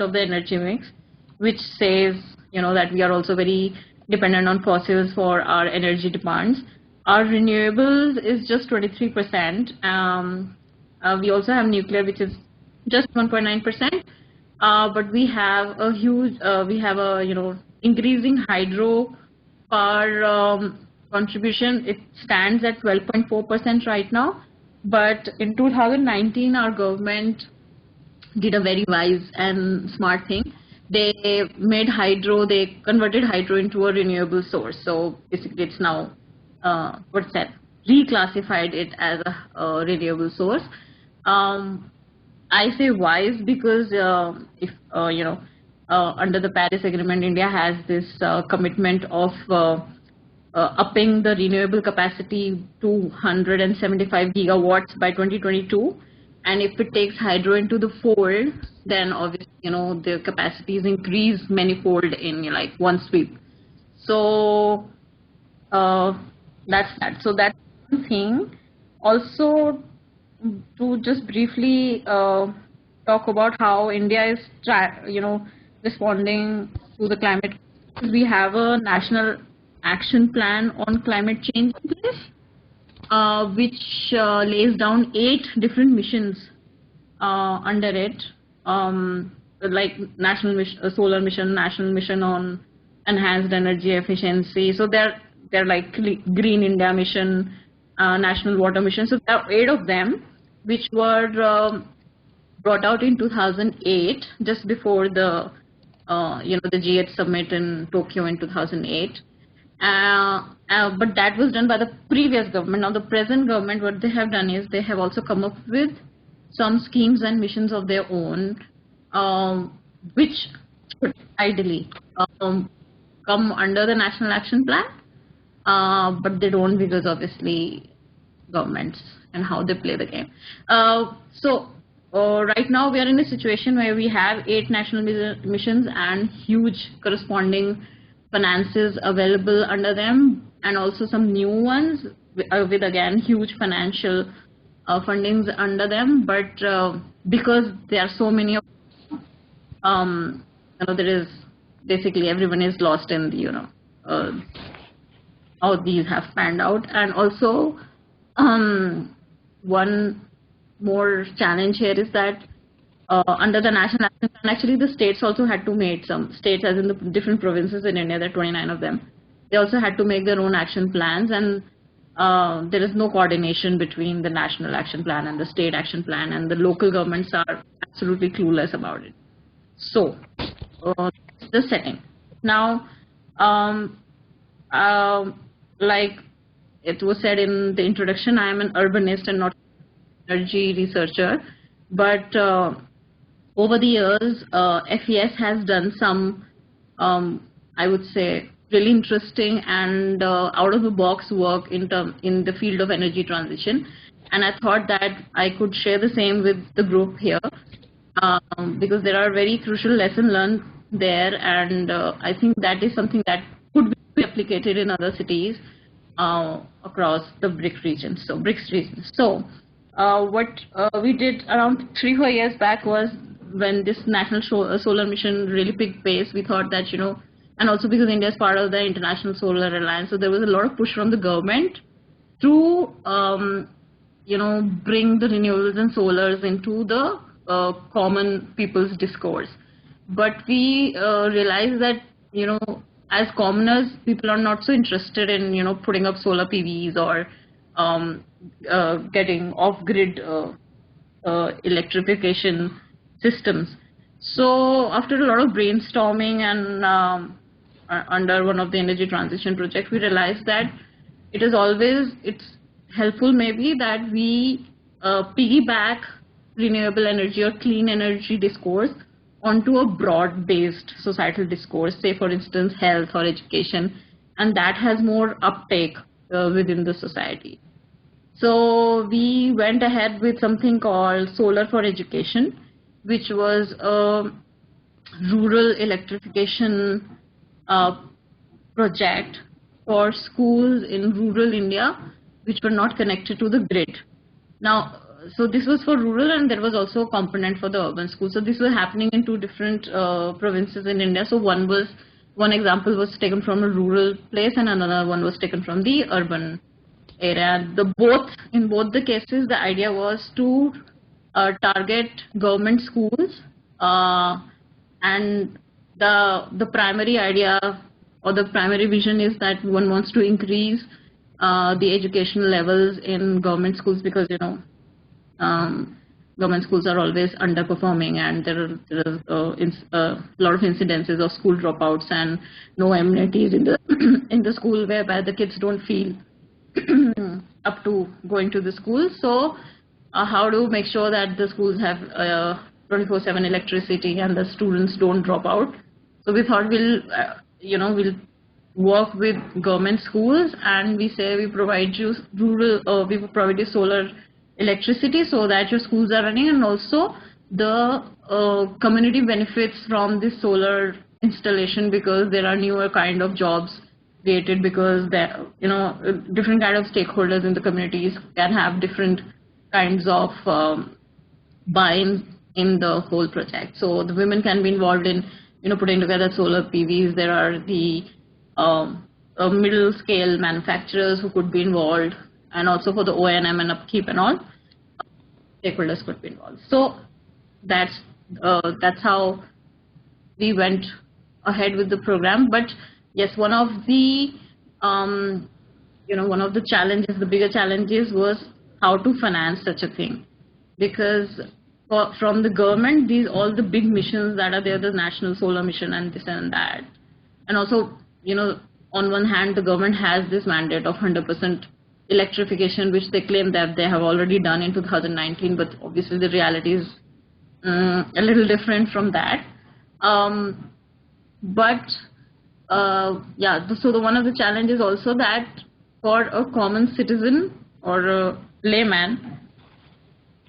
of the energy mix, which says, that we are also very dependent on fossils for our energy demands. Our renewables is just 23%. We also have nuclear, which is just 1.9%. But we have a huge, increasing hydro power contribution. It stands at 12.4% right now. But in 2019, our government did a very wise and smart thing. They made hydro, they converted hydro into a renewable source. So basically it's now, reclassified it as a renewable source. I say wise because if, under the Paris Agreement, India has this commitment of upping the renewable capacity to 175 gigawatts by 2022. And if it takes hydro into the fold, then obviously, the capacities increase manifold in like one sweep. So that's that. So that's one thing. Also, to just briefly talk about how India is, responding to the climate. We have a national action plan on climate change in place, which lays down 8 different missions under it, like national mission, solar mission, national mission on enhanced energy efficiency. So they're like Green India mission, national water mission. So there are 8 of them, which were brought out in 2008, just before the the G8 summit in Tokyo in 2008. But that was done by the previous government. Now the present government, what they have done is they have also come up with some schemes and missions of their own, which should ideally come under the National Action Plan, but they don't, because obviously governments and how they play the game. Right now we are in a situation where we have 8 national missions and huge corresponding finances available under them, and also some new ones with again huge financial fundings under them. But because there are so many of there is basically everyone is lost in the how these have panned out. And also one more challenge here is that under the National Action Plan, actually the states also had to make some states, as in the different provinces in India, there are 29 of them. They also had to make their own action plans, and there is no coordination between the National Action Plan and the state action plan, and the local governments are absolutely clueless about it. So the setting now, like it was said in the introduction, I am an urbanist and not energy researcher, but over the years FES has done some I would say really interesting and out of the box work in the field of energy transition, and I thought that I could share the same with the group here, because there are very crucial lessons learned there, and I think that is something that could be replicated in other cities across the BRICS region. So what we did around 3-4 years back was, when this national solar mission really picked pace, we thought that, and also because India is part of the International Solar Alliance, so there was a lot of push from the government to bring the renewables and solars into the common people's discourse. But we realized that as commoners, people are not so interested in putting up solar PVs or getting off-grid electrification systems. So after a lot of brainstorming and under one of the energy transition projects, we realized that it's helpful maybe that we piggyback renewable energy or clean energy discourse onto a broad-based societal discourse, say for instance health or education, and that has more uptake within the society. So we went ahead with something called Solar for Education, which was a rural electrification project for schools in rural India which were not connected to the grid. Now, so this was for rural, and there was also a component for the urban schools. So this was happening in 2 different provinces in India. So one example was taken from a rural place, and another one was taken from the urban area. In both the cases, the idea was to target government schools, and the primary idea or the primary vision is that one wants to increase the educational levels in government schools, because government schools are always underperforming, and there is a lot of incidences of school dropouts and no amenities in the in the school, whereby the kids don't feel up to going to the school. So how to make sure that the schools have 24/7 electricity and the students don't drop out. So we thought we'll work with government schools, and we say we provide you we provide you solar electricity so that your schools are running, and also the community benefits from this solar installation, because there are newer kind of jobs created, because there different kind of stakeholders in the communities can have different kinds of buy-in in the whole project. So the women can be involved in putting together solar PVs. There are the middle scale manufacturers who could be involved, and also for the O&M and upkeep and all, stakeholders could be involved. So that's how we went ahead with the program. But yes, one of the one of the challenges, the bigger challenges, was how to finance such a thing, because from the government, all the big missions that are there, the national solar mission and this and that, and also on one hand, the government has this mandate of 100% electrification, which they claim that they have already done in 2019, but obviously the reality is a little different from that. So one of the challenges also that for a common citizen or a layman,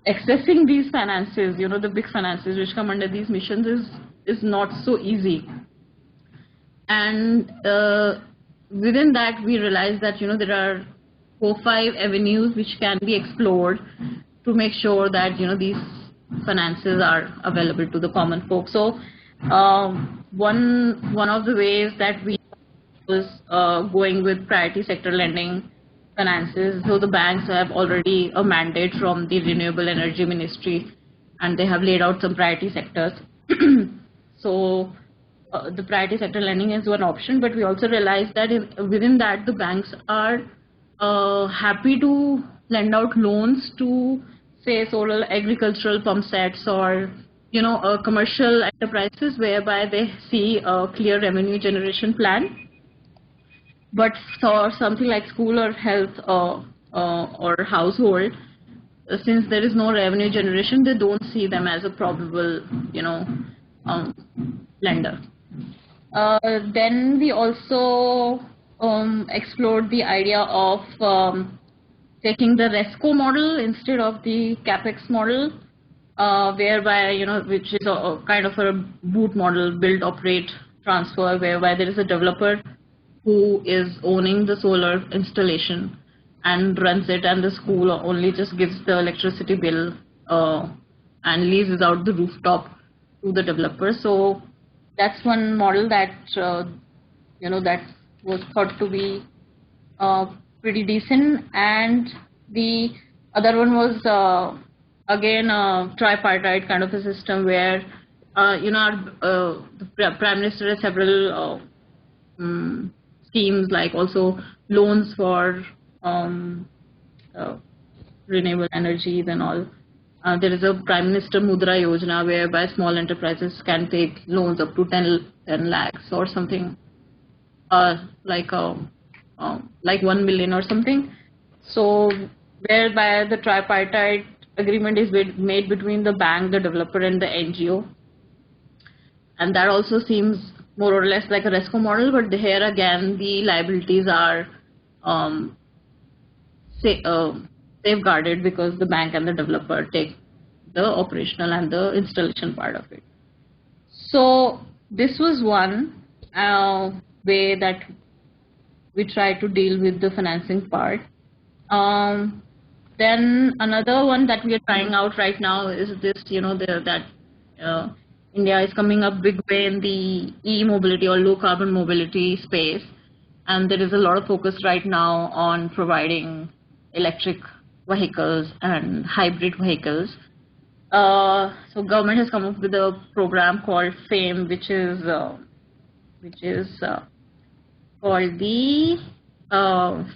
accessing these finances, the big finances which come under these missions is not so easy. And within that, we realize that, there are 4-5 avenues which can be explored to make sure that, these finances are available to the common folk. So one of the ways that we was going with priority sector lending finances. So the banks have already a mandate from the Renewable Energy Ministry, and they have laid out some priority sectors. So the priority sector lending is one option, but we also realize that within that the banks are happy to lend out loans to, say, solar agricultural pump sets or commercial enterprises whereby they see a clear revenue generation plan. But for something like school or health or household, since there is no revenue generation, they don't see them as a probable, lender. Then we also explored the idea of taking the RESCO model instead of the CAPEX model, whereby, which is a kind of a boot model, build, operate, transfer, whereby there is a developer who is owning the solar installation and runs it, and the school only just gives the electricity bill and leases out the rooftop to the developer. So that's one model that that was thought to be pretty decent. And the other one was again a tripartite kind of a system where the Prime Minister has several schemes, like also loans for renewable energies and all. There is a Prime Minister Mudra Yojana whereby small enterprises can take loans up to 10 lakhs or something, like 1 million or something. So whereby the tripartite agreement is made between the bank, the developer, and the NGO. And that also seems more or less like a RESCO model, but here again the liabilities are safeguarded because the bank and the developer take the operational and the installation part of it. So this was one way that we try to deal with the financing part. Then another one that we are trying out right now is this, India is coming up big way in the e-mobility or low carbon mobility space, and there is a lot of focus right now on providing electric vehicles and hybrid vehicles. So government has come up with a program called FAME, which is called the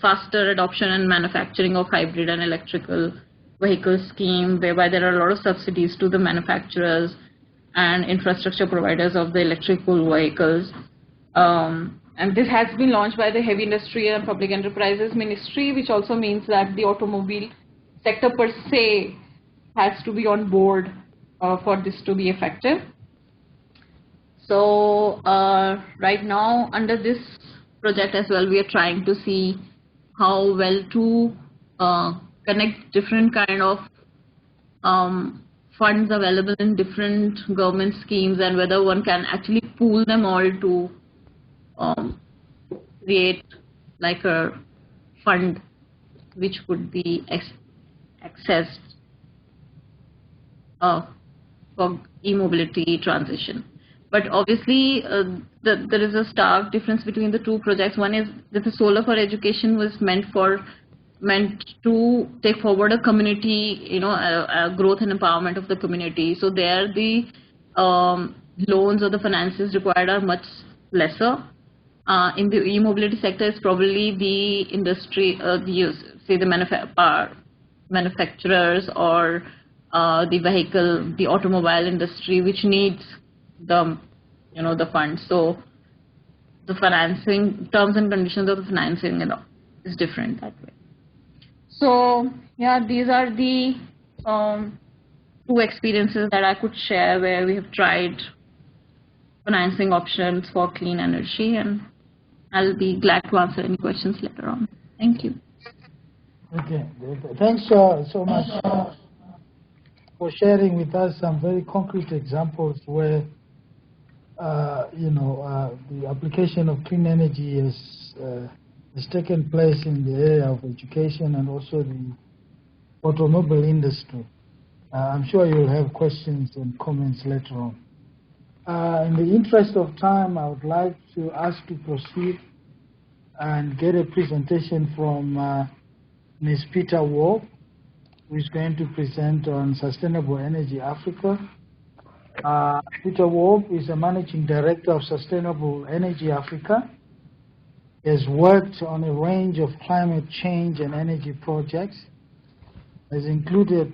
Faster Adoption and Manufacturing of Hybrid and Electrical Vehicle Scheme, whereby there are a lot of subsidies to the manufacturers and infrastructure providers of the electrical vehicles. And this has been launched by the Heavy Industry and Public Enterprises Ministry, which also means that the automobile sector per se has to be on board for this to be effective. So right now under this project as well, we are trying to see how well to connect different kind of funds available in different government schemes, and whether one can actually pool them all to create like a fund which could be accessed for e-mobility transition. But obviously there is a stark difference between the two projects. One is that the Solar for Education was meant to take forward a community, a growth and empowerment of the community. So there the loans or the finances required are much lesser. In the e-mobility sector, it's probably the industry, the manufacturers or the automobile industry, which needs the funds. So the financing, terms and conditions of the financing and all is different that way. So yeah, these are the two experiences that I could share where we have tried financing options for clean energy, and I'll be glad to answer any questions later on. Thank you. Okay, thanks so much for sharing with us some very concrete examples where the application of clean energy has taken place in the area of education and also the automobile industry. I'm sure you'll have questions and comments later on. In the interest of time, I would like to ask to proceed and get a presentation from Ms. Peter Wolf, who is going to present on Sustainable Energy Africa. Peter Wolf is a Managing Director of Sustainable Energy Africa. He has worked on a range of climate change and energy projects. This included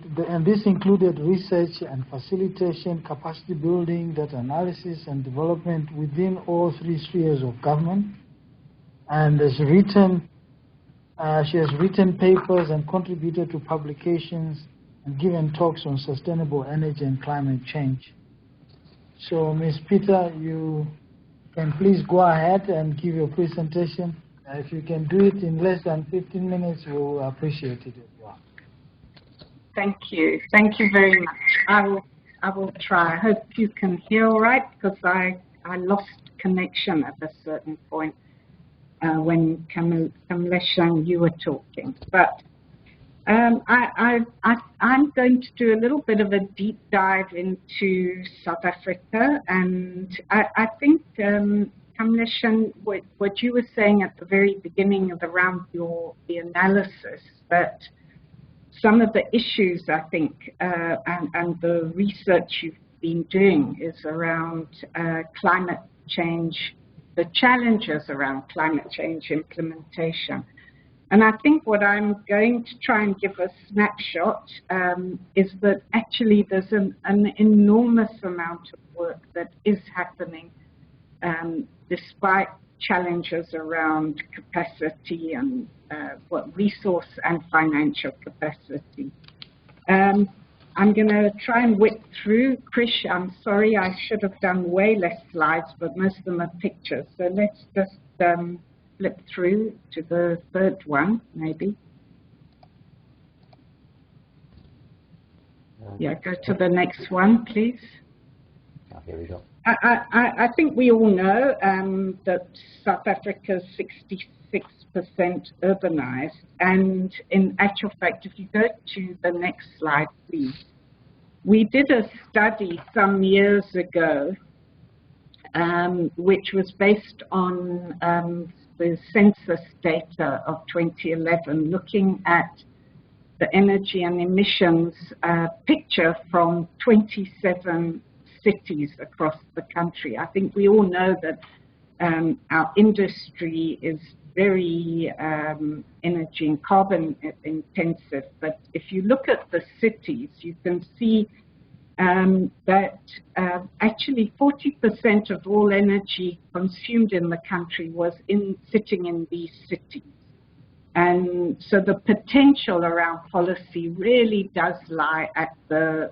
research and facilitation, capacity building, data analysis and development within all three spheres of government. And she has written papers and contributed to publications and given talks on sustainable energy and climate change. So, Ms. Peter, you can please go ahead and give your presentation. If you can do it in less than 15 minutes, we'll appreciate it as well. Thank you. Thank you very much. I will try. I hope you can hear all right, because I lost connection at a certain point when Kamlesh, you were talking. But I'm going to do a little bit of a deep dive into South Africa, and I think Kamlesh, what you were saying at the very beginning of around the analysis, that some of the issues, I think, and the research you've been doing is around climate change, the challenges around climate change implementation. And I think what I'm going to try and give a snapshot is that actually there's an enormous amount of work that is happening despite challenges around capacity and resource and financial capacity. I'm going to try and whip through. Krish, I'm sorry, I should have done way less slides, but most of them are pictures. So let's just flip through to the third one, maybe. Yeah, go to the next one, please. Oh, here we go. I think we all know that South Africa is 66% urbanized, and in actual fact, if you go to the next slide, please. We did a study some years ago, which was based on the census data of 2011, looking at the energy and emissions picture from 27 cities across the country. I think we all know that our industry is very energy and carbon intensive, but if you look at the cities, you can see that actually 40% of all energy consumed in the country was sitting in these cities. And so the potential around policy really does lie at the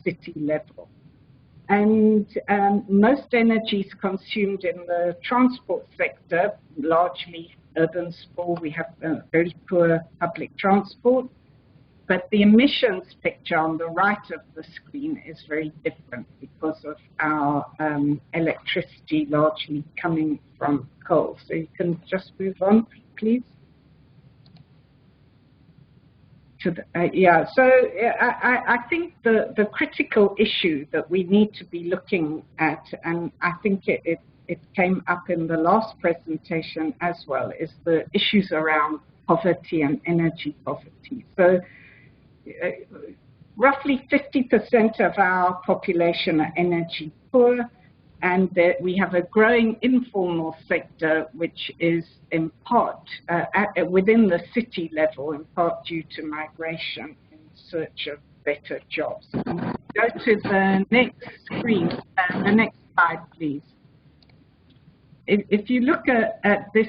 city level. And most energy is consumed in the transport sector, largely urban sprawl. We have very poor public transport. But the emissions picture on the right of the screen is very different because of our electricity largely coming from coal. So you can just move on, please. To the, I think the critical issue that we need to be looking at, and I think it came up in the last presentation as well, is the issues around poverty and energy poverty. So roughly 50% of our population are energy poor, and we have a growing informal sector, which is in part within the city level, in part due to migration in search of better jobs. Go to the next screen, the next slide, please. if you look at this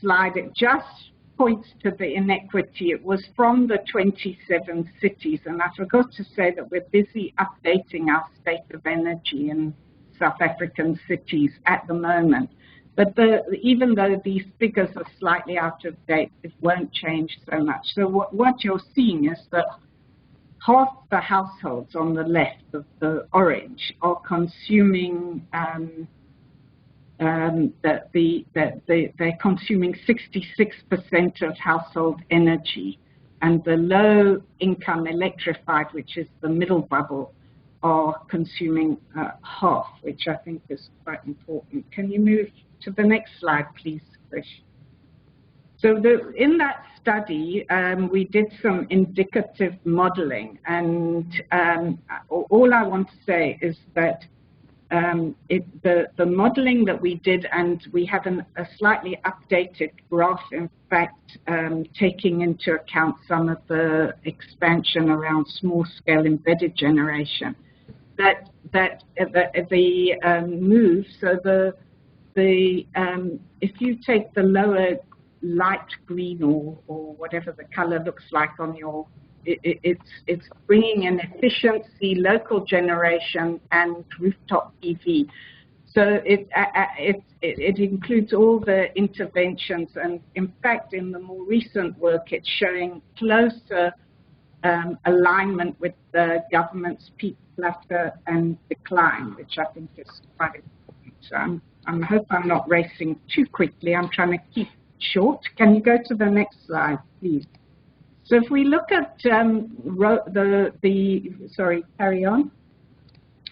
slide, it just points to the inequity. It was from the 27 cities, and I forgot to say that we're busy updating our state of energy in South African cities at the moment. But even though these figures are slightly out of date, it won't change so much. So what you're seeing is that half the households on the left of the orange are consuming they're consuming 66% of household energy, and the low income electrified, which is the middle bubble, are consuming half, which I think is quite important. Can you move to the next slide, please, Krish? So in that study, we did some indicative modeling, and all I want to say is that the modeling that we did, and we have a slightly updated graph, in fact, taking into account some of the expansion around small-scale embedded generation, that the move, so if you take the lower light green or whatever the color looks like on your, it's bringing in efficiency, local generation, and rooftop PV. So it includes all the interventions, and in fact, in the more recent work, it's showing closer alignment with the government's peak, cluster, and decline, which I think is quite important. So I hope I'm not racing too quickly. I'm trying to keep short. Can you go to the next slide, please? So if we look at sorry, carry on.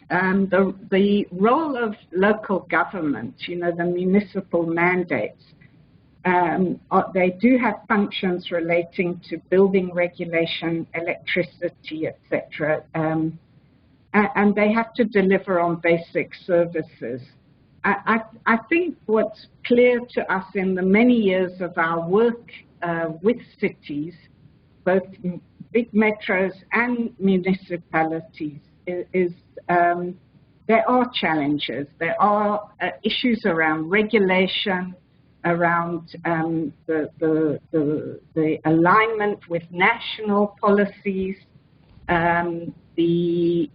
The role of local government, the municipal mandates, they do have functions relating to building regulation, electricity, etc., and they have to deliver on basic services. I think what's clear to us in the many years of our work with cities, both big metros and municipalities, is there are challenges. There are issues around regulation, around the alignment with national policies, the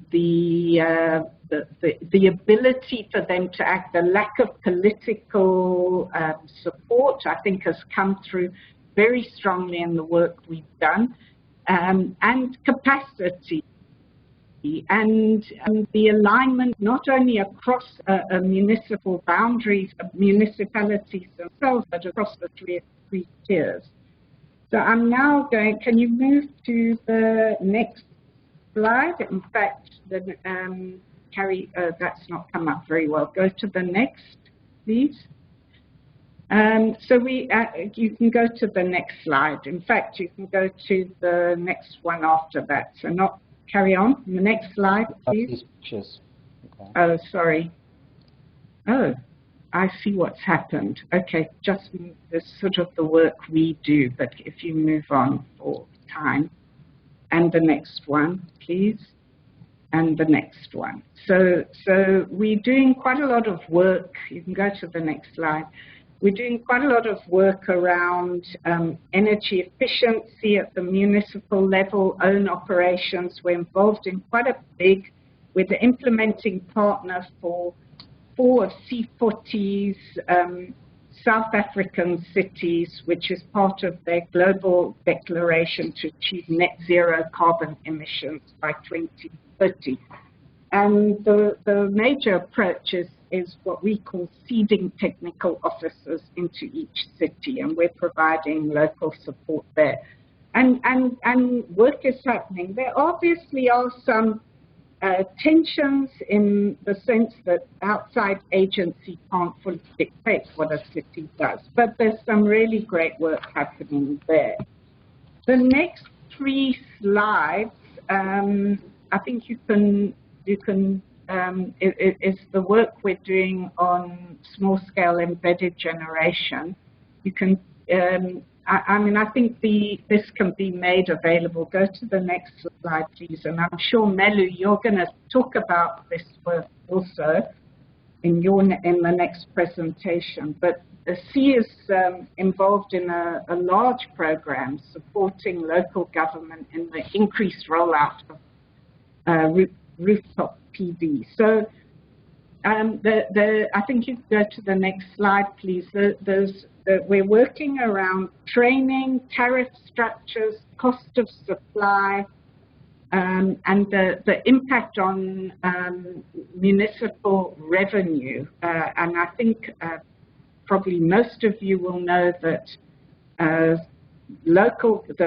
ability for them to act, the lack of political support, I think, has come through very strongly in the work we've done, and capacity, and the alignment not only across municipal boundaries of municipalities themselves, but across the three tiers. So I'm now going, can you move to the next slide? In fact, Carrie, that's not come up very well. Go to the next, please. So you can go to the next slide. In fact, you can go to the next one after that. So not carry on. The next slide, please. Okay. Oh, sorry. Oh, I see what's happened. Okay, just this sort of the work we do, but if you move on for time. And the next one, please. And the next one. So we're doing quite a lot of work. You can go to the next slide. We're doing quite a lot of work around energy efficiency at the municipal level, own operations. We're involved in quite a big, we're the implementing partner for 4 of C40's South African cities, which is part of their global declaration to achieve net zero carbon emissions by 2030. And the major approach is what we call seeding technical officers into each city, and we're providing local support there. And work is happening. There obviously are some tensions in the sense that outside agency can't fully dictate what a city does, but there's some really great work happening there. The next 3 slides, I think you can is the work we're doing on small-scale embedded generation. You can, I mean, I think this can be made available. Go to the next slide, please. And I'm sure, Melu, you're going to talk about this work also. in the next presentation. But the C is involved in a large program supporting local government in the increased rollout of rooftop PV. So I think you can go to the next slide, please. We're working around training, tariff structures, cost of supply, and the impact on municipal revenue. And I think probably most of you will know that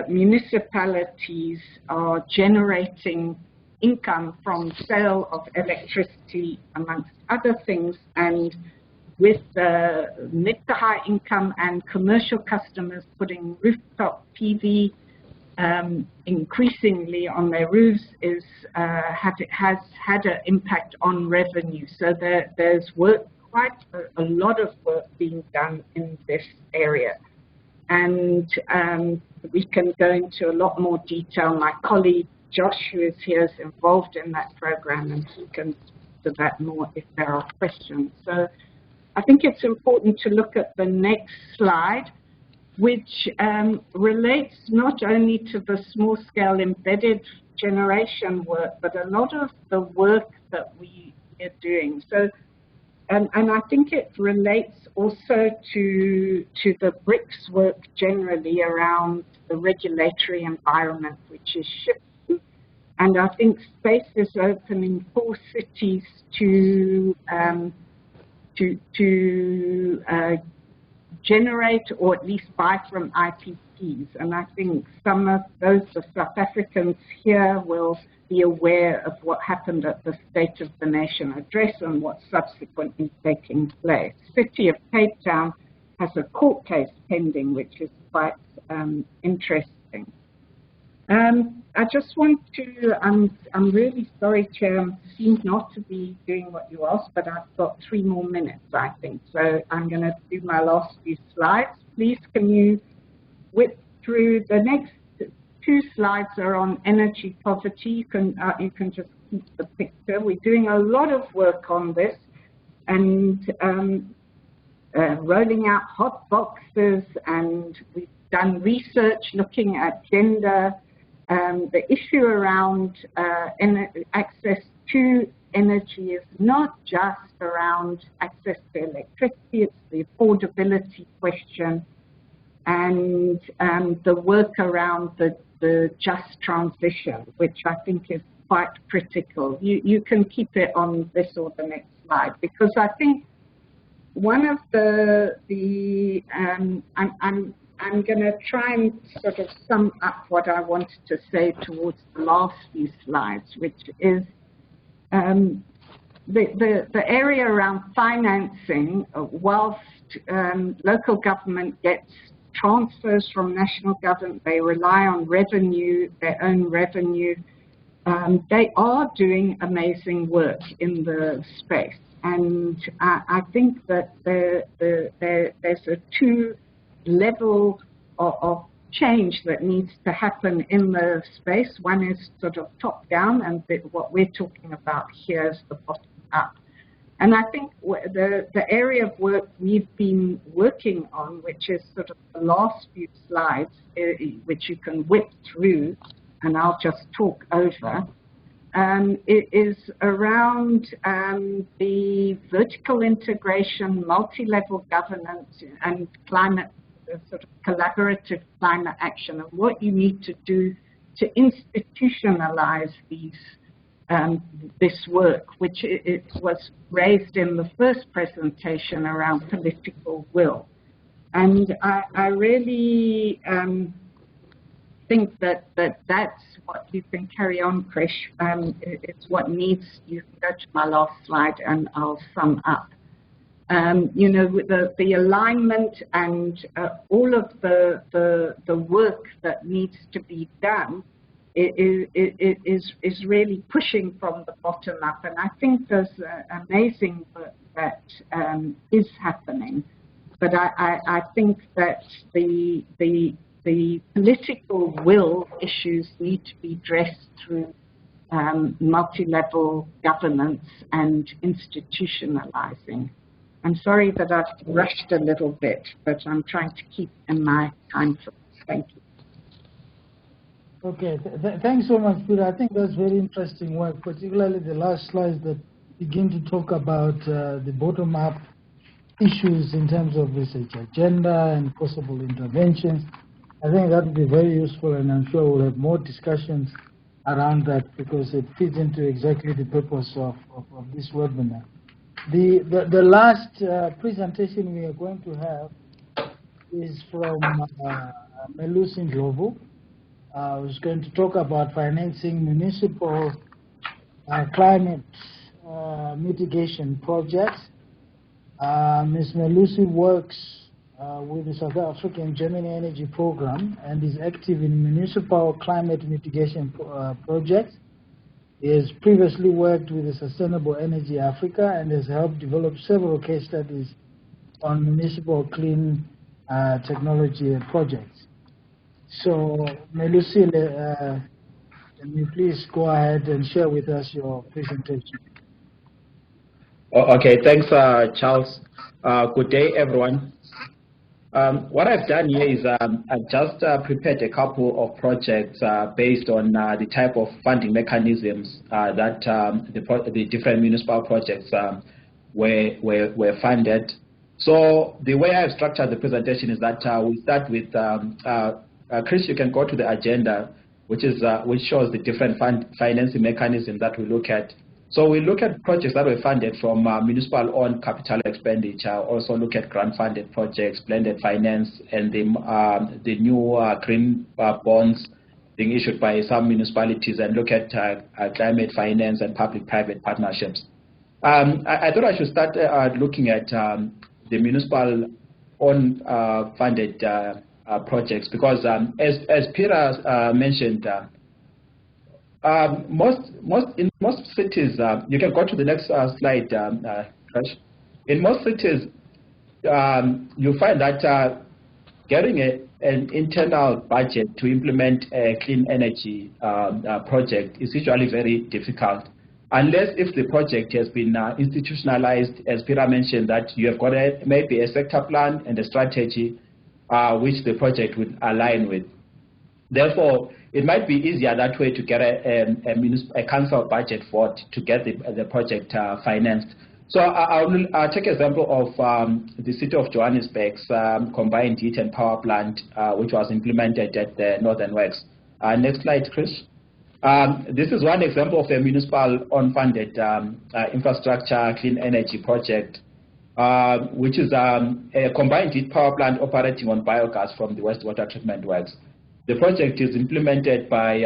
municipalities are generating income from sale of electricity, amongst other things, and with mid to high income and commercial customers putting rooftop PV increasingly on their roofs has had an impact on revenue. So there's quite a lot of work being done in this area. And we can go into a lot more detail. My colleague Josh, who is here, is involved in that program, and he can speak to that more if there are questions. So I think it's important to look at the next slide, which relates not only to the small-scale embedded generation work, but a lot of the work that we are doing. So, and I think it relates also to the BRICS work generally around the regulatory environment, which is shifting. And I think space is opening for cities to generate or at least buy from IPPs. And I think some of those South Africans here will be aware of what happened at the State of the Nation address and what's subsequently taking place. City of Cape Town has a court case pending, which is quite interesting. I just want to, I'm really sorry, Chair, I seem not to be doing what you asked, but I've got 3 more minutes, I think. So I'm going to do my last few slides. Please, can you whip through the next 2 slides are on energy poverty. You can just keep the picture. We're doing a lot of work on this and rolling out hot boxes, and we've done research looking at gender. The issue around access to energy is not just around access to electricity, it's the affordability question and the work around the just transition, which I think is quite critical. You can keep it on this or the next slide, because I think one of I'm going to try and sort of sum up what I wanted to say towards the last few slides, which is the area around financing. Whilst local government gets transfers from national government, they rely on revenue, their own revenue. They are doing amazing work in the space. And I think that there's a 2-level of change that needs to happen in the space. One is sort of top-down, and what we're talking about here is the bottom-up. And I think the area of work we've been working on, which is sort of the last few slides, which you can whip through, and I'll just talk over, it is around the vertical integration, multi-level governance, and climate, sort of collaborative climate action, and what you need to do to institutionalize this work, which it was raised in the first presentation around political will. And I really think that that's what you can carry on, Krish. It's what needs, you can go to my last slide and I'll sum up. You know, with the alignment and all of the work that needs to be done is really pushing from the bottom up. And I think there's amazing work that is happening. But I think that the political will issues need to be addressed through multi-level governance and institutionalizing. I'm sorry that I've rushed a little bit, but I'm trying to keep in my time frame. Thank you. Okay, thanks so much, Peter. I think that's very interesting work, particularly the last slides that begin to talk about the bottom-up issues in terms of research agenda and possible interventions. I think that would be very useful, and I'm sure we'll have more discussions around that because it fits into exactly the purpose of this webinar. The last presentation we are going to have is from Melusi Ndlovu, who's going to talk about financing municipal climate mitigation projects. Ms. Melusi works with the South African German Energy Program and is active in municipal climate mitigation projects. He has previously worked with the Sustainable Energy Africa and has helped develop several case studies on municipal clean technology projects. So, Melusi, can you please go ahead and share with us your presentation? Okay, thanks, Charles. Good day, everyone. What I've done here is I've just prepared a couple of projects based on the type of funding mechanisms that the different municipal projects were funded. So the way I've structured the presentation is that we start with, Chris, you can go to the agenda, which shows the different financing mechanisms that we look at. So we look at projects that were funded from municipal-owned capital expenditure, also look at grant-funded projects, blended finance, and the new green bonds being issued by some municipalities, and look at climate finance and public-private partnerships. I thought I should start looking at the municipal-owned funded projects because, as Peter mentioned, in most cities, you can go to the next slide, Crash. In most cities, you find that getting an internal budget to implement a clean energy project is usually very difficult, unless if the project has been institutionalized, as Peter mentioned, that you have got maybe a sector plan and a strategy which the project would align with. Therefore, it might be easier that way to get a council budget vote to get the project financed. So I'll take an example of the city of Johannesburg's combined heat and power plant, which was implemented at the Northern Works. Next slide, Chris. This is one example of a municipal unfunded infrastructure clean energy project, which is a combined heat power plant operating on biogas from the wastewater treatment works. The project is implemented by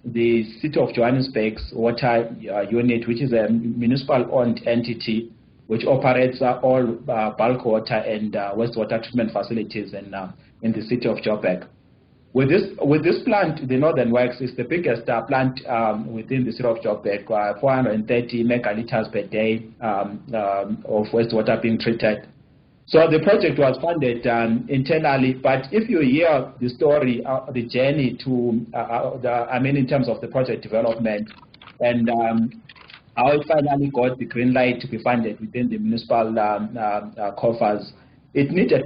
the City of Johannesburg's water unit, which is a municipal-owned entity which operates all bulk water and wastewater treatment facilities in the city of Joburg. With this plant, the Northern Works is the biggest plant within the city of Joburg, 430 megaliters per day of wastewater being treated. So the project was funded internally, but if you hear the story, the journey to, in terms of the project development and how it finally got the green light to be funded within the municipal coffers, it needed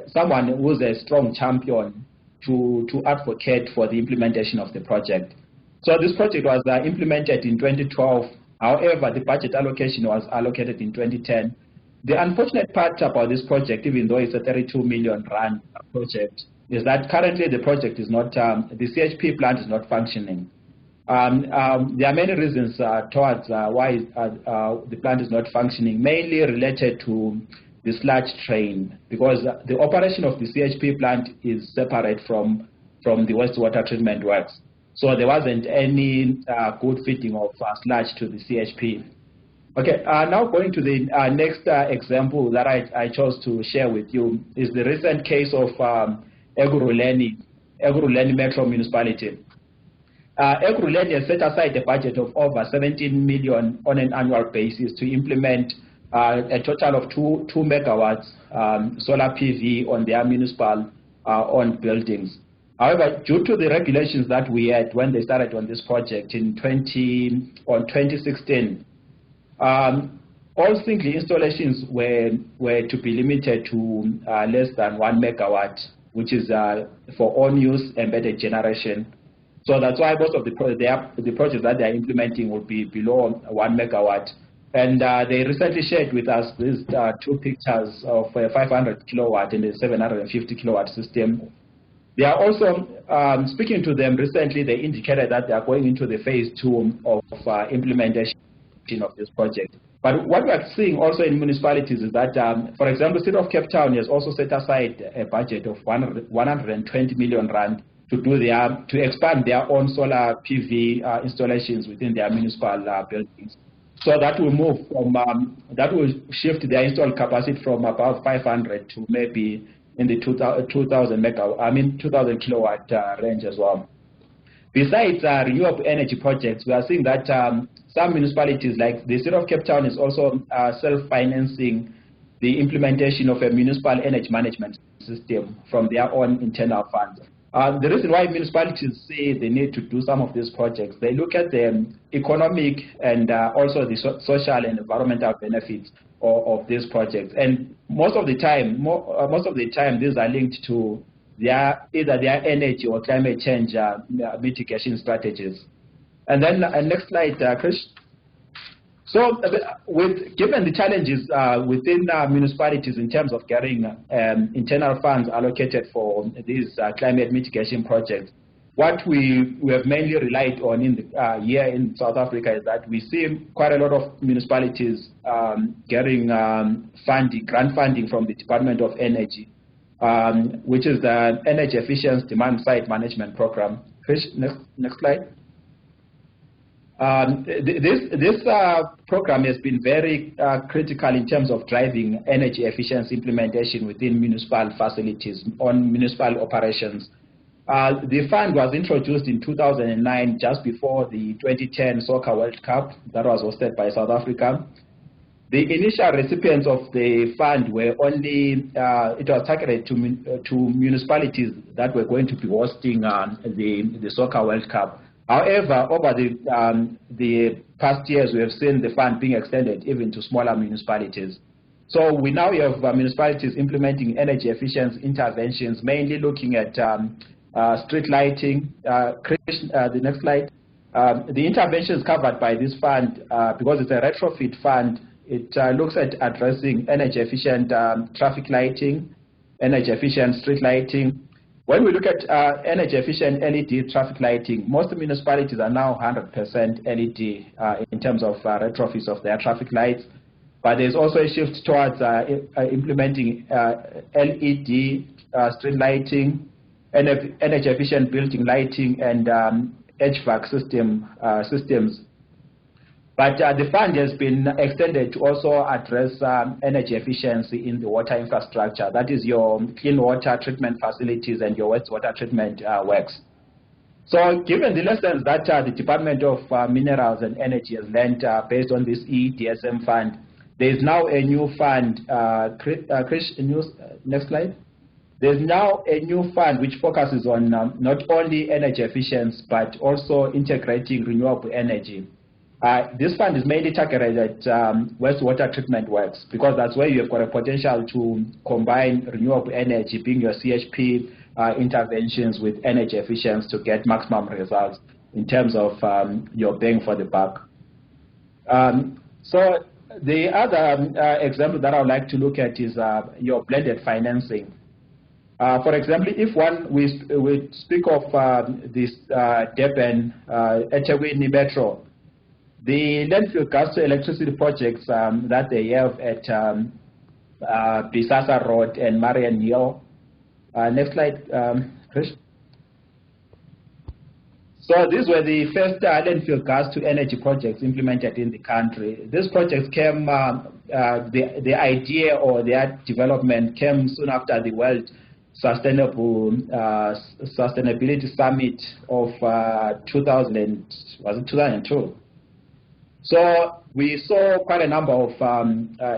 someone who was a strong champion to advocate for the implementation of the project. So this project was implemented in 2012. However, the budget allocation was allocated in 2010. The unfortunate part about this project, even though it's a 32 million rand project, is that currently the project is not, the CHP plant is not functioning. There are many reasons towards why the plant is not functioning, mainly related to the sludge train, because the operation of the CHP plant is separate from the wastewater treatment works. So there wasn't any good feeding of sludge to the CHP. Okay, now going to the next example that I chose to share with you is the recent case of Ekurhuleni Metro Municipality. Ekurhuleni has set aside a budget of over 17 million on an annual basis to implement a total of 2 megawatts solar PV on their municipal owned buildings. However, due to the regulations that we had when they started on this project in 2016, all single installations were to be limited to less than 1 megawatt, which is for on-use embedded generation. So that's why most of the projects that they are implementing will be below 1 megawatt. And they recently shared with us these two pictures of a 500 kilowatt and a 750 kilowatt system. They are also, speaking to them recently, they indicated that they are going into the phase 2 of implementation of this project. But what we are seeing also in municipalities is that, for example, the City of Cape Town has also set aside a budget of 120 million rand to expand their own solar PV installations within their municipal buildings. So that will move from that will shift their installed capacity from about 500 to maybe in the 2,000 kilowatt range as well. Besides renewable energy projects, we are seeing that some municipalities, like the City of Cape Town, is also self-financing the implementation of a municipal energy management system from their own internal funds. The reason why municipalities say they need to do some of these projects, they look at the economic and also the social and environmental benefits of these projects, and most of the time, these are linked to either their energy or climate change mitigation strategies. And then next slide, Krish. So, given the challenges within municipalities in terms of getting internal funds allocated for these climate mitigation projects, what we have mainly relied on here in South Africa is that we see quite a lot of municipalities getting grant funding from the Department of Energy, which is the Energy Efficiency Demand Side Management Program. Krish, next slide. This program has been very critical in terms of driving energy efficiency implementation within municipal facilities on municipal operations. The fund was introduced in 2009, just before the 2010 Soccer World Cup that was hosted by South Africa. The initial recipients of the fund were only, it was targeted to municipalities that were going to be hosting the Soccer World Cup. However, over the past years, we have seen the fund being extended even to smaller municipalities. So we now have municipalities implementing energy efficiency interventions, mainly looking at street lighting. The next slide. The interventions covered by this fund, because it's a retrofit fund, it looks at addressing energy efficient traffic lighting, energy efficient street lighting. When we look at energy efficient LED traffic lighting, most municipalities are now 100% LED in terms of retrofits of their traffic lights. But there's also a shift towards implementing LED street lighting, energy efficient building lighting, and HVAC systems. But the fund has been extended to also address energy efficiency in the water infrastructure. That is your clean water treatment facilities and your wastewater treatment works. So given the lessons that the Department of Minerals and Energy has learned based on this EDSM fund, there is now a new fund. Krish, next slide. There's now a new fund which focuses on not only energy efficiency, but also integrating renewable energy. This fund is mainly targeted at wastewater treatment works, because that's where you have got a potential to combine renewable energy, being your CHP interventions, with energy efficiency to get maximum results in terms of your bang for the buck. So the other example that I would like to look at is your blended financing. For example, if we speak of this Durban eThekwini Metro, the landfill gas to electricity projects that they have at Bisasa Road and Marian Hill. Next slide, Chris. So these were the first landfill gas to energy projects implemented in the country. These projects came, the idea or their development came soon after the World Sustainability Summit of 2002. So we saw quite a number of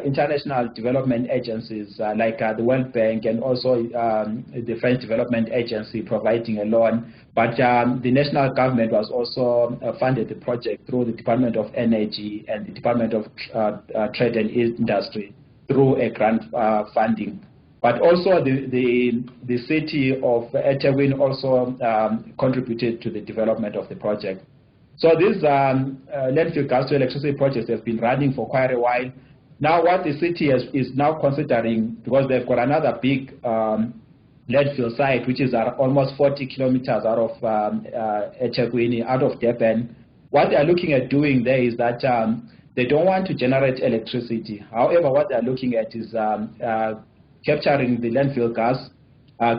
international development agencies like the World Bank and also the French Development Agency providing a loan. But the national government was also funded the project through the Department of Energy and the Department of Trade and Industry through a grant funding. But also the city of eThekwini also contributed to the development of the project. So these landfill gas to electricity projects have been running for quite a while. Now what the city is now considering, because they've got another big landfill site, which is almost 40 kilometers out of eThekwini, out of Durban. What they're looking at doing there is that they don't want to generate electricity. However, what they're looking at is capturing the landfill gas,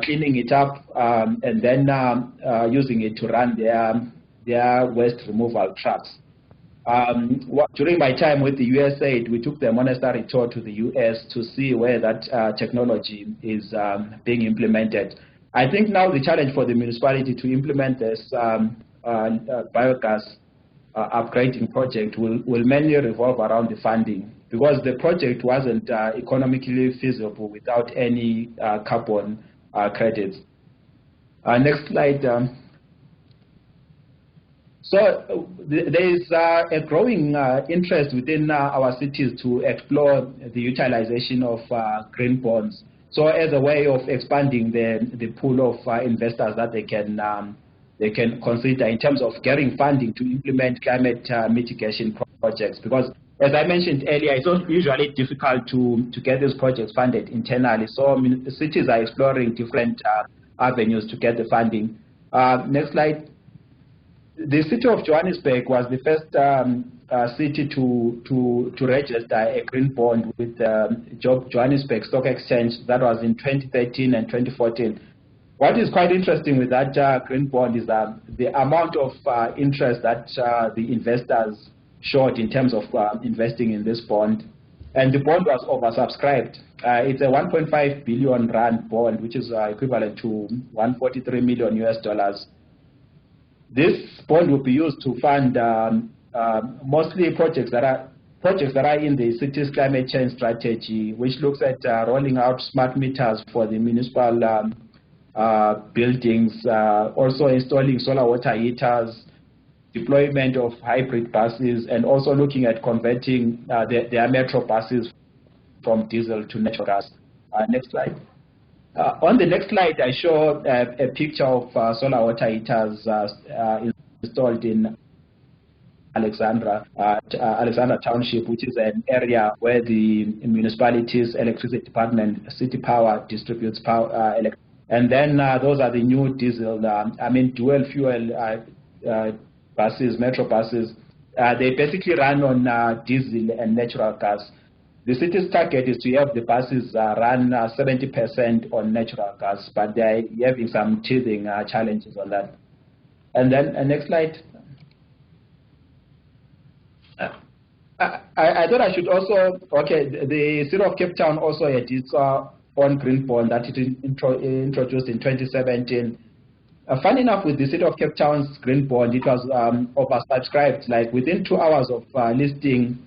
cleaning it up, and then using it to run their waste removal trucks. During my time with the USAID, we took the monastery tour to the US to see where that technology is being implemented. I think now the challenge for the municipality to implement this biogas upgrading project will mainly revolve around the funding, because the project wasn't economically feasible without any carbon credits. Next slide. So there is a growing interest within our cities to explore the utilization of green bonds. So as a way of expanding the pool of investors that they can consider in terms of getting funding to implement climate mitigation projects. Because as I mentioned earlier, it's usually difficult to get these projects funded internally. So cities are exploring different avenues to get the funding. Next slide. The city of Johannesburg was the first city to register a green bond with Johannesburg Stock Exchange. That was in 2013 and 2014. What is quite interesting with that green bond is the amount of interest that the investors showed in terms of investing in this bond. And the bond was oversubscribed. It's a 1.5 billion rand bond, which is equivalent to $143 million US. This bond will be used to fund mostly projects that are in the city's climate change strategy, which looks at rolling out smart meters for the municipal buildings, also installing solar water heaters, deployment of hybrid buses, and also looking at converting their metro buses from diesel to natural gas. Next slide. On the next slide, I show a picture of solar water heaters installed in Alexandra Township, which is an area where the municipality's electricity department, City Power, distributes power. And then those are the new diesel, dual fuel buses, metro buses. They basically run on diesel and natural gas. The city's target is to have the buses run 70% on natural gas, but they're having some teething challenges on that. And then next slide. I thought I should also, the City of Cape Town also had its own green bond that it introduced in 2017. Funny enough, with the City of Cape Town's green bond, it was oversubscribed. Like within 2 hours of listing,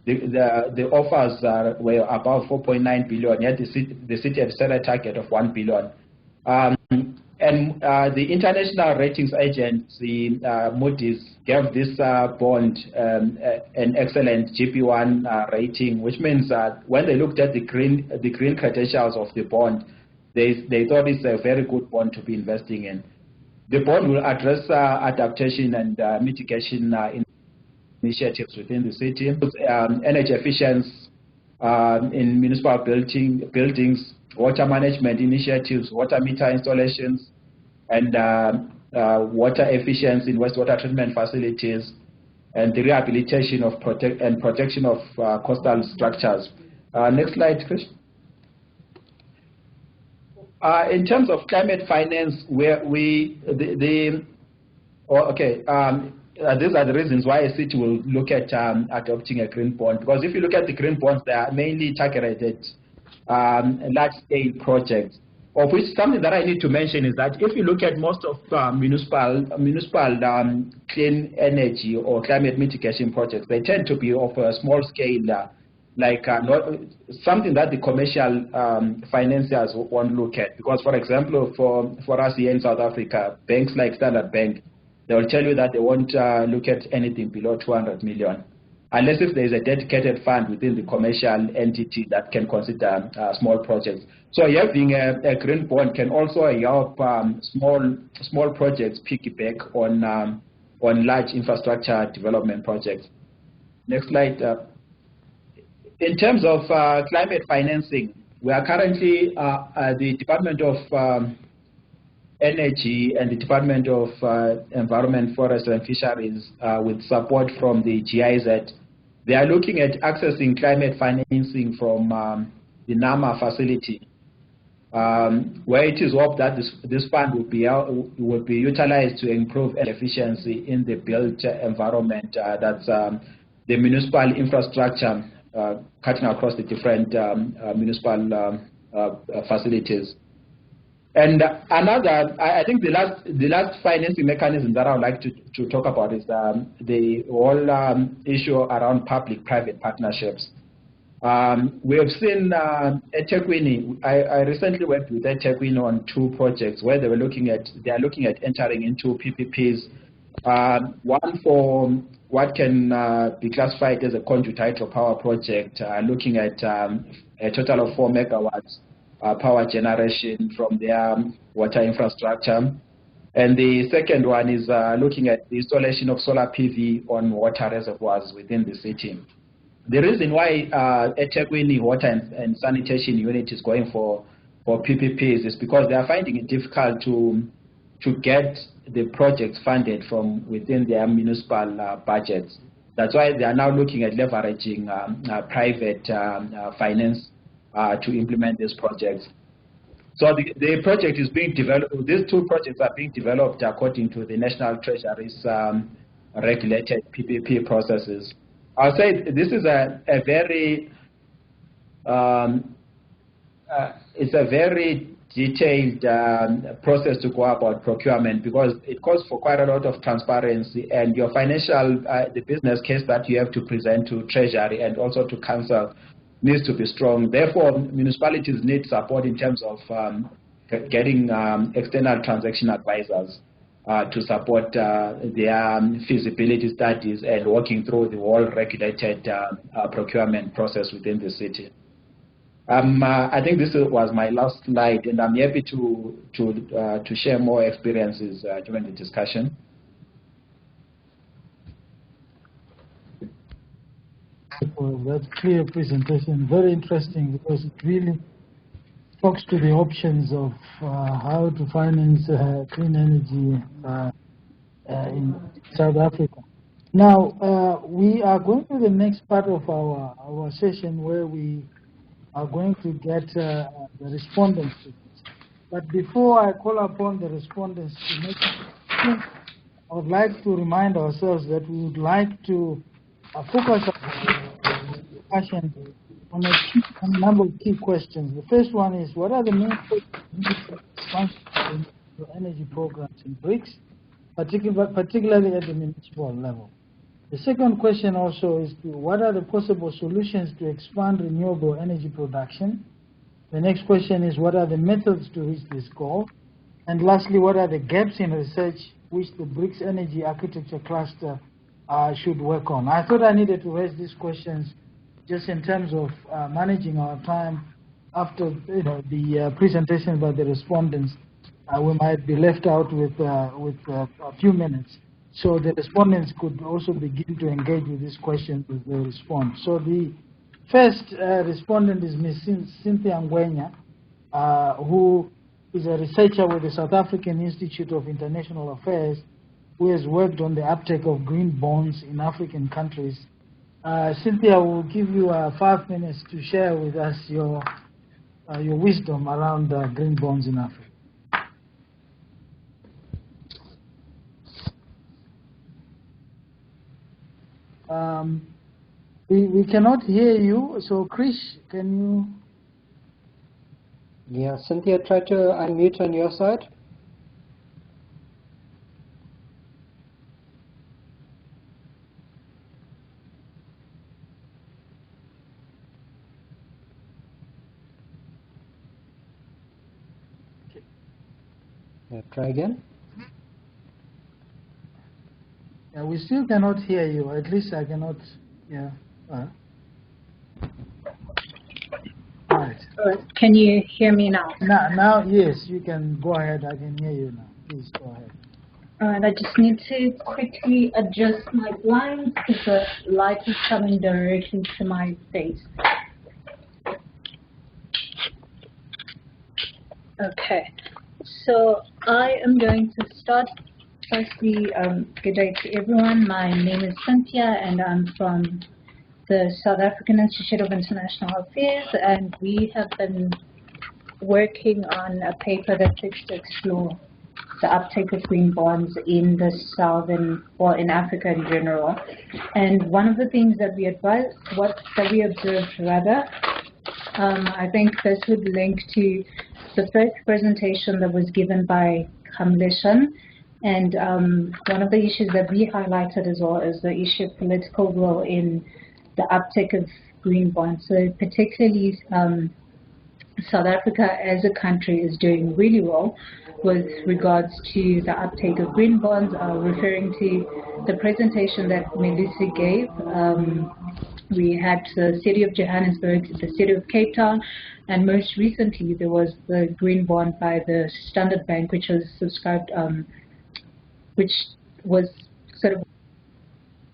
the offers were above 4.9 billion, yet the city had set a target of 1 billion. And the international ratings agency, Moody's, gave this bond an excellent GP1 rating, which means that when they looked at the green credentials of the bond, they thought it's a very good bond to be investing in. The bond will address adaptation and mitigation initiatives within the city, energy efficiency in municipal buildings, water management initiatives, water meter installations, and water efficiency in wastewater treatment facilities, and the rehabilitation of protection of coastal structures. Next slide, Chris. In terms of climate finance, these are the reasons why a city will look at adopting a green bond. Because if you look at the green bonds, they are mainly targeted large-scale projects. of which something that I need to mention is that if you look at most of municipal clean energy or climate mitigation projects, they tend to be of a small scale, not something that the commercial financiers won't look at. Because, for example, for us here in South Africa, banks like Standard Bank, they will tell you that they won't look at anything below 200 million. Unless if there is a dedicated fund within the commercial entity that can consider small projects. So having a green bond can also help small projects piggyback on large infrastructure development projects. Next slide. In terms of climate financing, we are currently the Department of Energy and the Department of Environment, Forest and Fisheries, with support from the GIZ, they are looking at accessing climate financing from the NAMA facility, where it is hoped that this fund will be utilized to improve efficiency in the built environment. That's the municipal infrastructure cutting across the different municipal facilities. And another, I think the last financing mechanism that I would like to talk about is the whole issue around public-private partnerships. We have seen eThekwini. I recently worked with eThekwini on 2 projects where they are looking at entering into PPPs. One for what can be classified as a conduit hydropower project, looking at a total of 4 megawatts. Power generation from their water infrastructure. And the second one is looking at the installation of solar PV on water reservoirs within the city. The reason why eThekwini Water and Sanitation Unit is going for PPPs is because they are finding it difficult to get the projects funded from within their municipal budgets. That's why they are now looking at leveraging private finance to implement these projects. So the project is being developed. These 2 projects are being developed according to the National Treasury's regulated PPP processes. I'll say this is a very it's a very detailed process to go about procurement, because it calls for quite a lot of transparency, and your financial the business case that you have to present to Treasury and also to Council needs to be strong. Therefore, municipalities need support in terms of getting external transaction advisors to support their feasibility studies and working through the whole regulated procurement process within the city. I think this was my last slide, and I'm happy to share more experiences during the discussion. For that clear presentation, very interesting, because it really talks to the options of how to finance clean energy in South Africa. Now, we are going to the next part of our session, where we are going to get the respondents to this. But before I call upon the respondents to make it, I would like to remind ourselves that we would like to focus our discussion on a number of key questions. The first one is, what are the main responsibilities for energy programs in BRICS, particularly at the municipal level? The second question also is, what are the possible solutions to expand renewable energy production? The next question is, what are the methods to reach this goal? And lastly, what are the gaps in research which the BRICS Energy Architecture Cluster should work on? I thought I needed to raise these questions just in terms of managing our time after the presentation by the respondents. We might be left out with a few minutes. So the respondents could also begin to engage with these questions as they respond. So the first respondent is Ms. Cynthia Ngwenya, who is a researcher with the South African Institute of International Affairs, who has worked on the uptake of green bonds in African countries. Cynthia will give you 5 minutes to share with us your wisdom around green bonds in Africa. We cannot hear you, so Krish, can you? Yeah, Cynthia, try to unmute on your side. Yeah, try again. Yeah, we still cannot hear you. At least I cannot. Yeah. Right. Can you hear me now? Now, yes, you can go ahead. I can hear you now. Please go ahead. All right, I just need to quickly adjust my blinds because the light is coming directly to my face. Okay, so I am going to start. Firstly, good day to everyone. My name is Cynthia, and I'm from the South African Institute of International Affairs, and we have been working on a paper that seeks to explore the uptake of green bonds in the southern, or in Africa in general. And one of the things that we advised, that we observed rather, I think this would link to the first presentation that was given by Kamleshan. And one of the issues that we highlighted as well is the issue of political will in the uptake of green bonds. So particularly South Africa as a country is doing really well with regards to the uptake of green bonds, referring to the presentation that Melusi gave. We had the city of Johannesburg, the city of Cape Town, and most recently there was the green bond by the Standard Bank, which was subscribed, which was sort of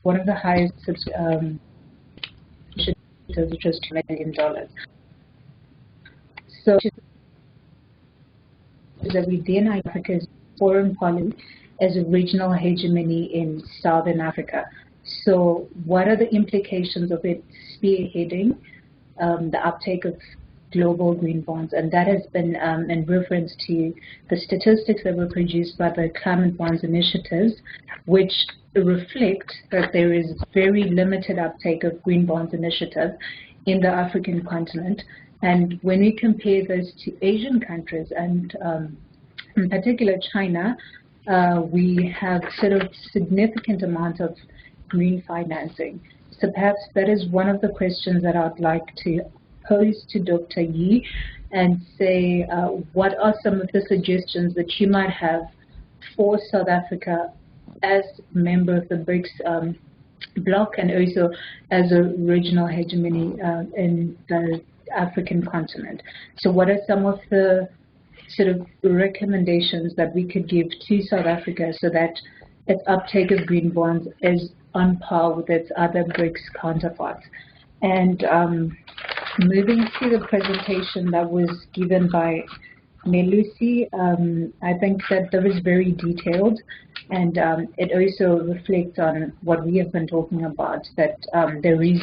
one of the highest initiatives, which was $2 million. So that we then Africa's foreign policy as a regional hegemony in Southern Africa. So what are the implications of it spearheading the uptake of global green bonds? And that has been in reference to the statistics that were produced by the Climate Bonds Initiatives, which reflect that there is very limited uptake of green bonds initiative in the African continent. And when we compare those to Asian countries, and in particular China, we have sort of significant amount of green financing. So perhaps that is one of the questions that I'd like to pose to Dr. Yi and say, what are some of the suggestions that you might have for South Africa as a member of the BRICS bloc, and also as a regional hegemony in the African continent? So what are some of the sort of recommendations that we could give to South Africa so that its uptake of green bonds is on par with its other BRICS counterparts? And moving to the presentation that was given by Melusi, I think that was very detailed, and it also reflects on what we have been talking about, that there is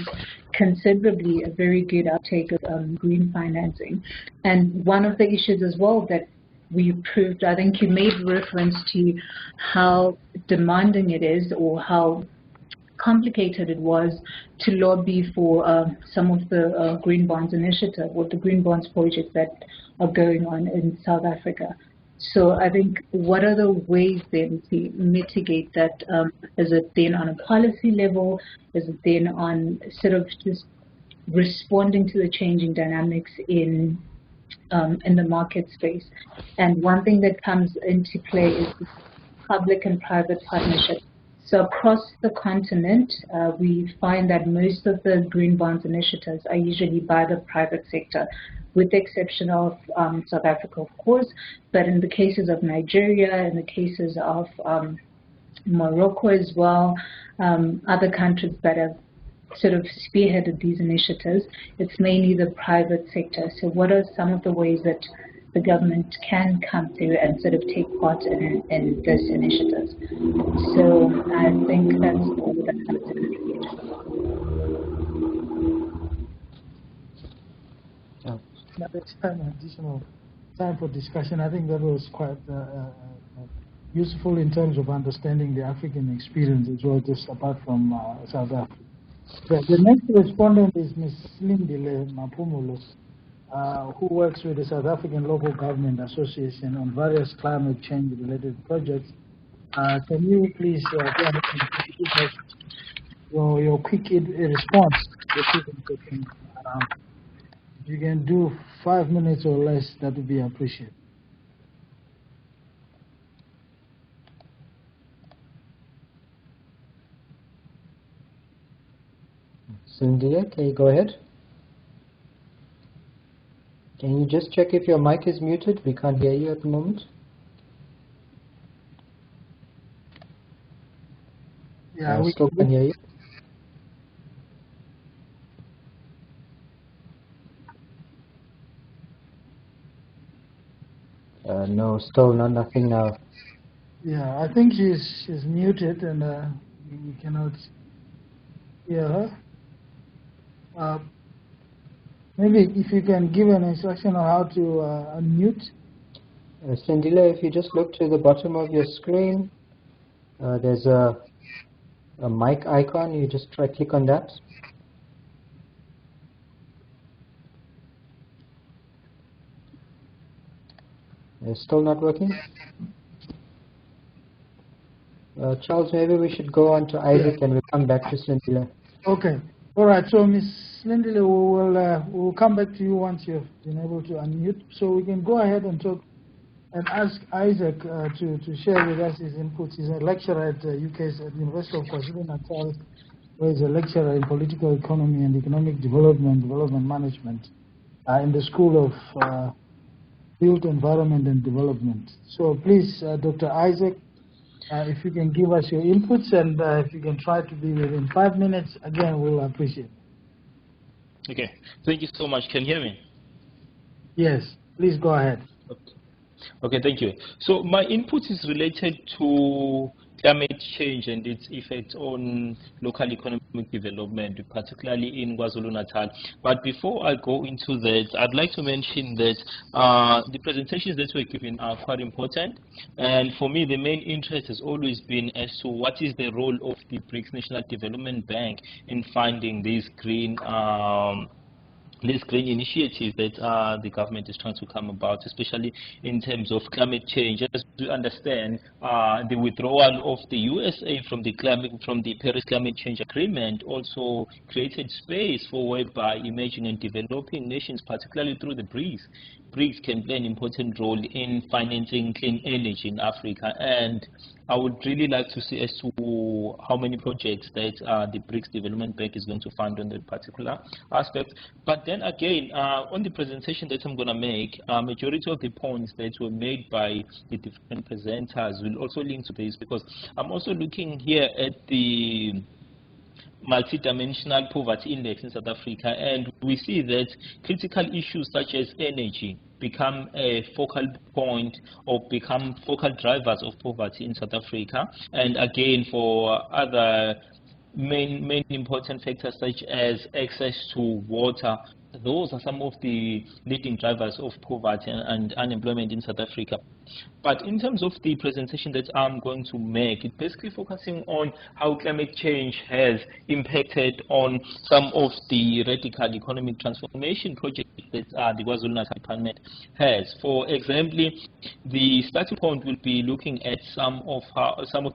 considerably a very good uptake of green financing. And one of the issues as well that we proved, I think you made reference to how demanding it is, or how complicated it was to lobby for some of the green bonds initiative, or the green bonds projects that are going on in South Africa. So I think, what are the ways then to mitigate that? Is it then on a policy level? Is it then on sort of just responding to the changing dynamics in the market space? And one thing that comes into play is public and private partnership. So across the continent, we find that most of the green bonds initiatives are usually by the private sector, with the exception of South Africa, of course. But in the cases of Nigeria, in the cases of Morocco as well, other countries that have sort of spearheaded these initiatives, it's mainly the private sector. So what are some of the ways that the government can come through and sort of take part in this initiative? So I think that's all that I have to contribute. Now it's additional time for discussion. I think that was quite useful in terms of understanding the African experience as well, just apart from South Africa. The next respondent is Ms. Lindile Mapumulo. who works with the South African Local Government Association on various climate change related projects. Can you please go ahead and give us your quick response to the presentation? If you can do 5 minutes or less, that would be appreciated. Cynthia, can you go ahead? Can you just check if your mic is muted? We can't hear you at the moment. Yeah, we still can hear you. No, still nothing now. Yeah, I think she's muted and we cannot hear her. Maybe if you can give an instruction on how to unmute. Sindila, if you just look to the bottom of your screen, there's a mic icon. You just click on that. It's still not working? Charles, maybe we should go on to Isaac and we'll come back to Sindila. Okay. All right. So, Ms. Lindley, we'll come back to you once you've been able to unmute. So we can go ahead and talk and ask Isaac to share with us his inputs. He's a lecturer at UK's at the University of KwaZulu-Natal, where he's a lecturer in political economy and economic development management in the School of Built Environment and Development. So please, Dr. Isaac, if you can give us your inputs and if you can try to be within 5 minutes, again, we'll appreciate it. Okay, thank you so much. Can you hear me? Yes, please go ahead. Okay, thank you. So my input is related to climate change and its effects on local economic development, particularly in KwaZulu-Natal. But before I go into that, I'd like to mention that the presentations that were given are quite important. And for me, the main interest has always been as to what is the role of the BRICS National Development Bank in funding these green initiatives that the government is trying to come about, especially in terms of climate change. As we understand, the withdrawal of the USA from the Paris Climate Change Agreement also created space for whereby emerging and developing nations, particularly through the BRICS can play an important role in financing clean energy in Africa. And I would really like to see as to how many projects that the BRICS Development Bank is going to fund on that particular aspect. But then again, on the presentation that I'm going to make, majority of the points that were made by the different presenters will also link to this, because I'm also looking here at the multidimensional poverty index in South Africa, and we see that critical issues such as energy become a focal point or become focal drivers of poverty in South Africa. And again, for other main important factors such as access to water, those are some of the leading drivers of poverty and unemployment in South Africa. But in terms of the presentation that I'm going to make, it's basically focusing on how climate change has impacted on some of the radical economic transformation projects that the KwaZulu-Natal Department has. For example, the starting point will be looking at some of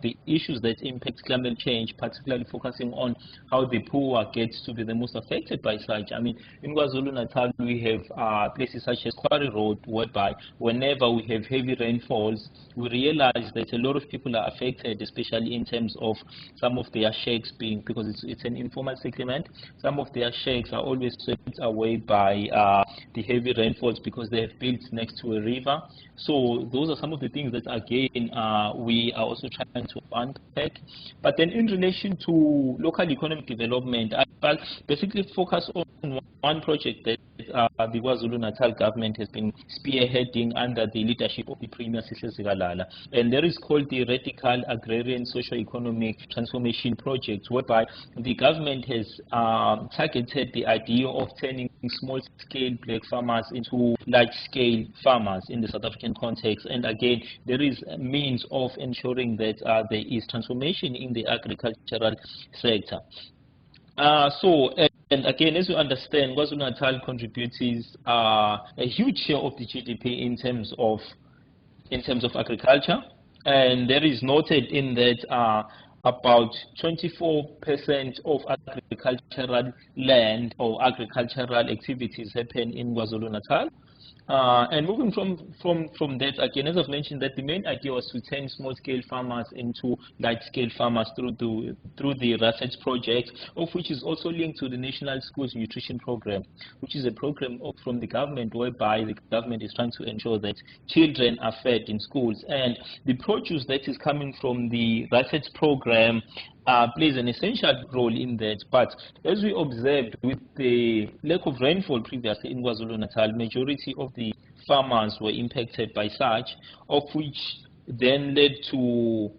the issues that impact climate change, particularly focusing on how the poor gets to be the most affected by such. I mean, in KwaZulu-Natal, we have places such as Quarry Road, whereby whenever we have heavy rainfalls, we realize that a lot of people are affected, especially in terms of some of their shacks being, because it's an informal settlement, some of their shacks are always swept away by the heavy rainfalls because they have built next to a river. So those are some of the things that, again, we are also trying to unpack. But then in relation to local economic development, I'll basically focus on one project that the KwaZulu-Natal government has been spearheading under the leadership of the Premier Sihle Zikalala, and that is called the Radical Agrarian Socio-Economic Transformation Project, whereby the government has targeted the idea of turning small-scale black farmers into large-scale farmers in the South African context. And again, there is a means of ensuring that there is transformation in the agricultural sector. So And again, as you understand, KwaZulu-Natal contributes a huge share of the GDP in terms of agriculture, and there is noted in that about 24% of agricultural land or agricultural activities happen in KwaZulu-Natal. And moving from that, again, as I've mentioned, that the main idea was to turn small-scale farmers into large-scale farmers through the RASET project, of which is also linked to the National Schools Nutrition Program, which is a program from the government whereby the government is trying to ensure that children are fed in schools. And the produce that is coming from the RASET program plays an essential role in that. But as we observed, with the lack of rainfall previously in KwaZulu-Natal, majority of the farmers were impacted by such, of which then led to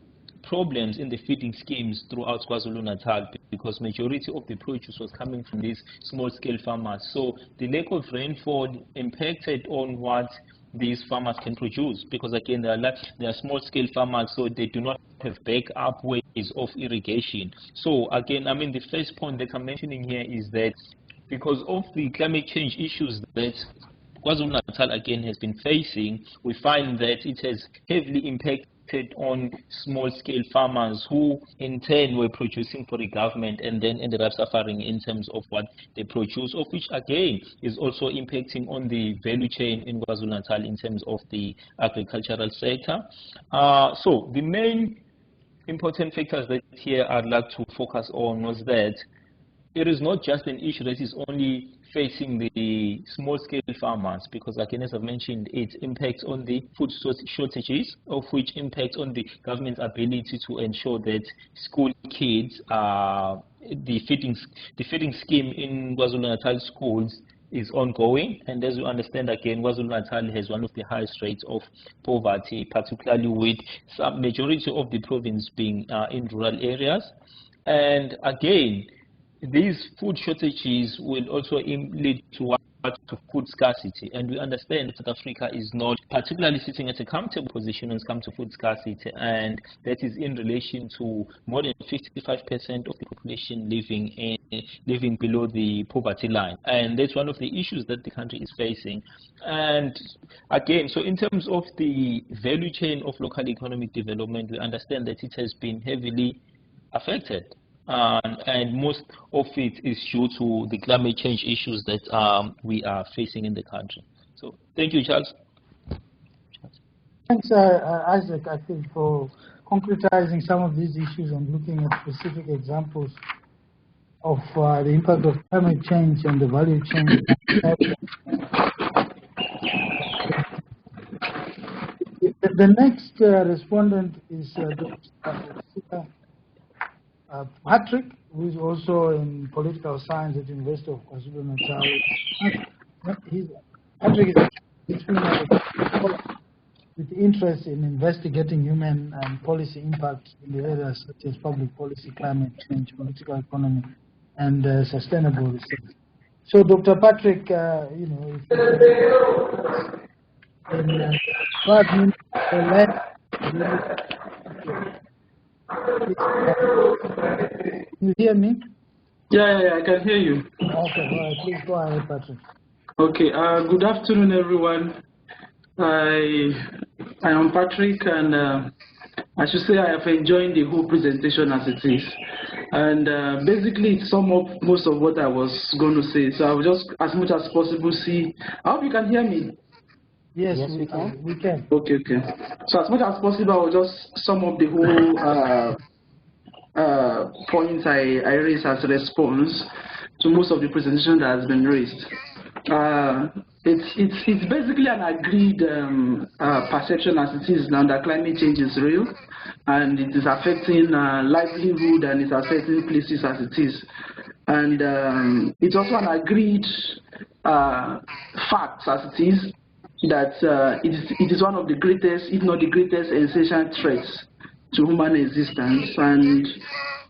problems in the feeding schemes throughout KwaZulu-Natal, because majority of the produce was coming from these small-scale farmers. So the lack of rainfall impacted on what these farmers can produce, because again they are small-scale farmers, so they do not have backup ways of irrigation. So again, I mean, the first point that I'm mentioning here is that because of the climate change issues that KwaZulu-Natal again has been facing, we find that it has heavily impacted on small-scale farmers who in turn were producing for the government and then ended up suffering in terms of what they produce, of which again is also impacting on the value chain in KwaZulu-Natal in terms of the agricultural sector. So the main important factors that here I'd like to focus on was that it is not just an issue that is only facing the small-scale farmers, because again, as I've mentioned, it impacts on the food shortages, of which impacts on the government's ability to ensure that school kids, the feeding scheme in KwaZulu-Natal schools is ongoing. And as you understand, again, KwaZulu-Natal has one of the highest rates of poverty, particularly with some majority of the province being in rural areas. And again, these food shortages will also lead to food scarcity, and we understand that South Africa is not particularly sitting at a comfortable position when it comes to food scarcity, and that is in relation to more than 55% of the population living below the poverty line, and that's one of the issues that the country is facing. And again, so in terms of the value chain of local economic development, we understand that it has been heavily affected. And most of it is due to the climate change issues that we are facing in the country. So thank you, Charles. Thanks, Isaac, I think, for concretizing some of these issues and looking at specific examples of the impact of climate change and the value chain. The next respondent is Dr. Patrick, who is also in political science at the University of KwaZulu-Natal. Patrick is with interest in investigating human and policy impact in the areas such as public policy, climate change, political economy, and sustainable research. So, Dr. Patrick, you know, in 5 minutes, you hear me? Yeah, I can hear you. Okay, all right, please go ahead, Patrick. Okay, good afternoon, everyone. I am Patrick, and I should say I have enjoyed the whole presentation as it is. And basically, it sums up most of what I was going to say. So I will just, as much as possible, see. I hope you can hear me. Yes, we can. Okay. So as much as possible, I will just sum up the whole points I raised as a response to most of the presentation that has been raised. It's basically an agreed perception as it is now that climate change is real, and it is affecting livelihood, and it's affecting places as it is. And it's also an agreed fact as it is that it is one of the greatest, if not the greatest, essential threats to human existence. And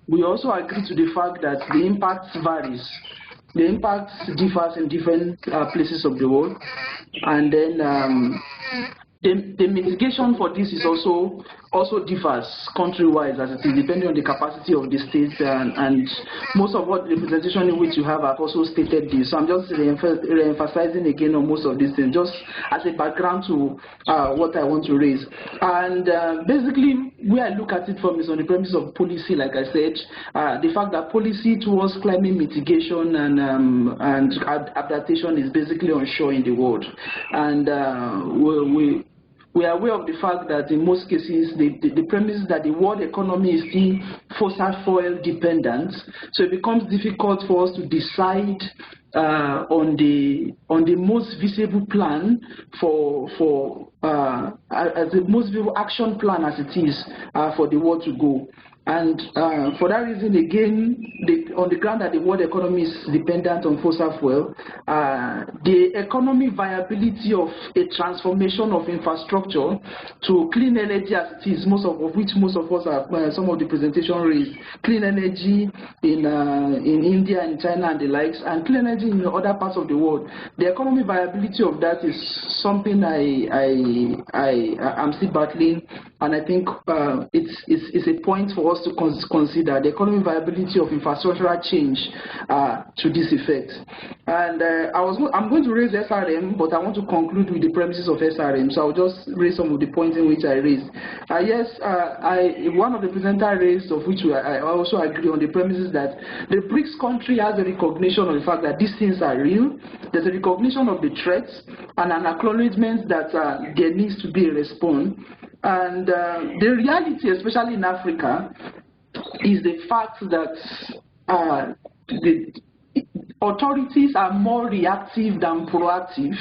we also agree to the fact that the impact varies. The impact differs in different places of the world. And then the mitigation for this is also differs country-wise, as it is, depending on the capacity of the states, and most of what the presentation in which you have also stated this. So I'm just re-emphasizing again on most of these things, just as a background to what I want to raise. And basically, where I look at it from is on the premise of policy, like I said, the fact that policy towards climate mitigation and adaptation is basically onshore in the world. And we are aware of the fact that in most cases, the premise is that the world economy is still fossil fuel dependent. So it becomes difficult for us to decide on the most visible plan as the most visible action plan as it is for the world to go. And for that reason, again, on the ground that the world economy is dependent on fossil fuel, the economic viability of a transformation of infrastructure to clean energy as it is, most of us are, some of the presentation raised, clean energy in India and China and the likes, and clean energy in other parts of the world. The economic viability of that is something I'm still battling, and I think it's a point for us to consider the economic viability of infrastructural change to this effect. And I'm going to raise SRM, but I want to conclude with the premises of SRM. So I'll just raise some of the points in which I raised. Yes, one of the presenters raised, of which I also agree on the premises that the BRICS country has a recognition of the fact that these things are real. There's a recognition of the threats and an acknowledgement that there needs to be a response. And the reality, especially in Africa, is the fact that the authorities are more reactive than proactive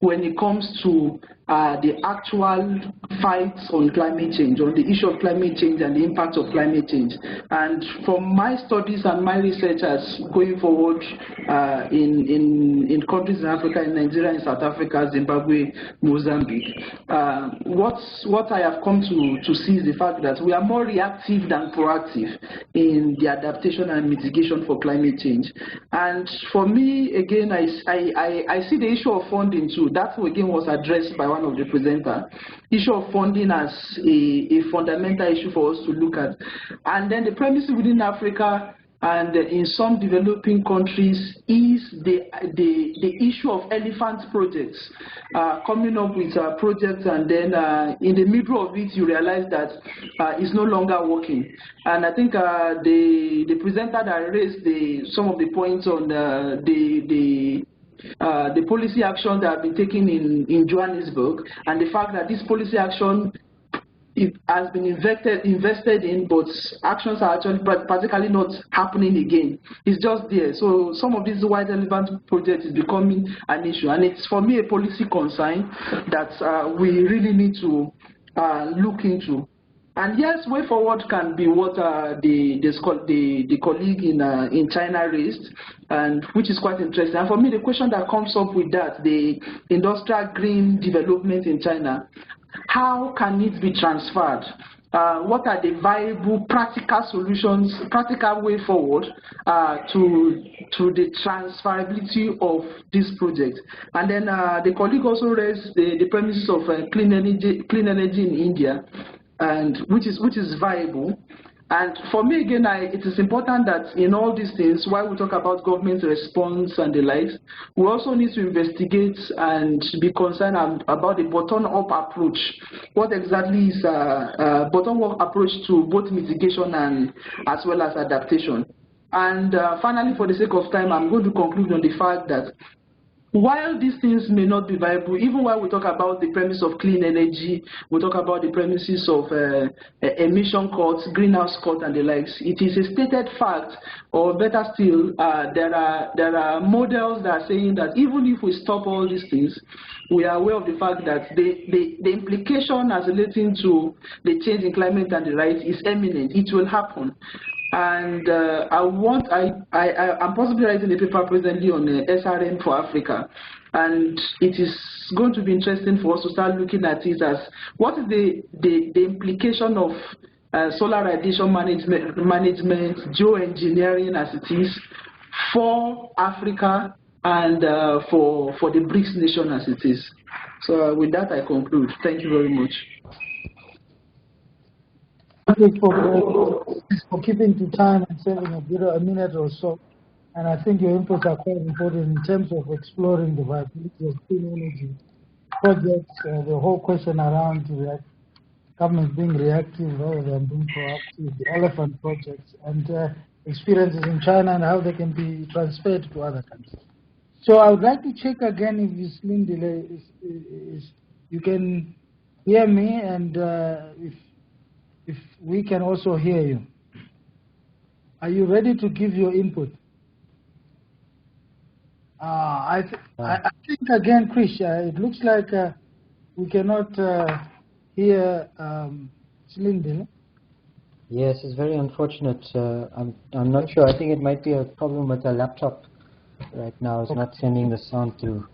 when it comes to the actual fights on climate change, on the issue of climate change and the impact of climate change. And from my studies and my research as going forward in countries in Africa, in Nigeria, in South Africa, Zimbabwe, Mozambique, what I have come to see is the fact that we are more reactive than proactive in the adaptation and mitigation for climate change. And for me, again, I see the issue of funding too. That again was addressed by one of the presenters. Issue of funding as a fundamental issue for us to look at. And then the premise within Africa and in some developing countries is the issue of elephant projects, coming up with projects, and then in the middle of it you realize that it's no longer working. And I think the presenter that raised some of the points on the policy action that have been taken in Johannesburg, and the fact that this policy action it has been invested in, but actions are actually practically not happening again. It's just there. So some of these wide relevant projects is becoming an issue, and it's for me a policy concern that we really need to look into. And yes, way forward can be what the colleague in China raised, and which is quite interesting. And for me, the question that comes up with that, the industrial green development in China, how can it be transferred? What are the viable practical solutions, practical way forward to the transferability of this project? And then the colleague also raised the premises of clean energy in India, and which is viable. And for me, again, it is important that in all these things, while we talk about government response and the likes, we also need to investigate and be concerned about the bottom-up approach. What exactly is a bottom-up approach to both mitigation and as well as adaptation? And finally, for the sake of time, I'm going to conclude on the fact that while these things may not be viable, even while we talk about the premise of clean energy, we talk about the premises of emission cuts, greenhouse cuts, and the likes, it is a stated fact, or better still, there are models that are saying that even if we stop all these things, we are aware of the fact that the implication as relating to the change in climate and the right is imminent. It will happen. And I'm possibly writing a paper presently on SRM for Africa, and it is going to be interesting for us to start looking at it as what is the implication of solar radiation management, geoengineering as it is, for Africa and for the BRICS nation as it is. So with that, I conclude. Thank you very much. Thank you for keeping to time and saving a minute or so. And I think your inputs are quite important in terms of exploring the viability of clean energy projects, the whole question around government being reactive rather than being proactive, the elephant projects, and experiences in China and how they can be transferred to other countries. So I would like to check again if this link delay is you can hear me, and if we can also hear you. Are you ready to give your input? I think again, Krish, it looks like we cannot hear Slindile. Yes, it's very unfortunate. I'm not sure. I think it might be a problem with the laptop right now. It's not sending the sound through.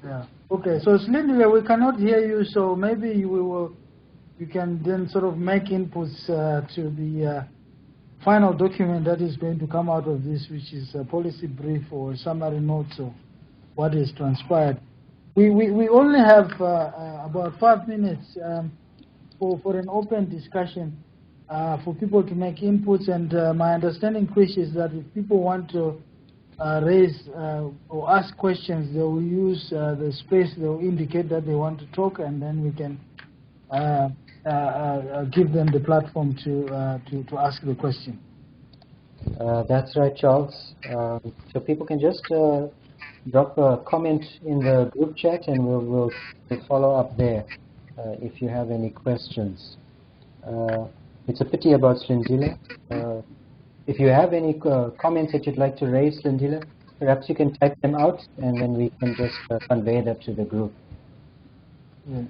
Yeah. Okay. So Slindile, we cannot hear you. So maybe you can then sort of make inputs to the final document that is going to come out of this, which is a policy brief or summary notes of what is transpired. We only have about 5 minutes for an open discussion for people to make inputs, and my understanding, Chris, is that if people want to raise or ask questions, they will use the space, they will indicate that they want to talk, and then we can give them the platform to ask the question. That's right, Charles. So people can just drop a comment in the group chat, and we'll follow up there if you have any questions. It's a pity about Slindile. If you have any comments that you'd like to raise, Slindile, perhaps you can type them out, and then we can just convey that to the group. Yeah.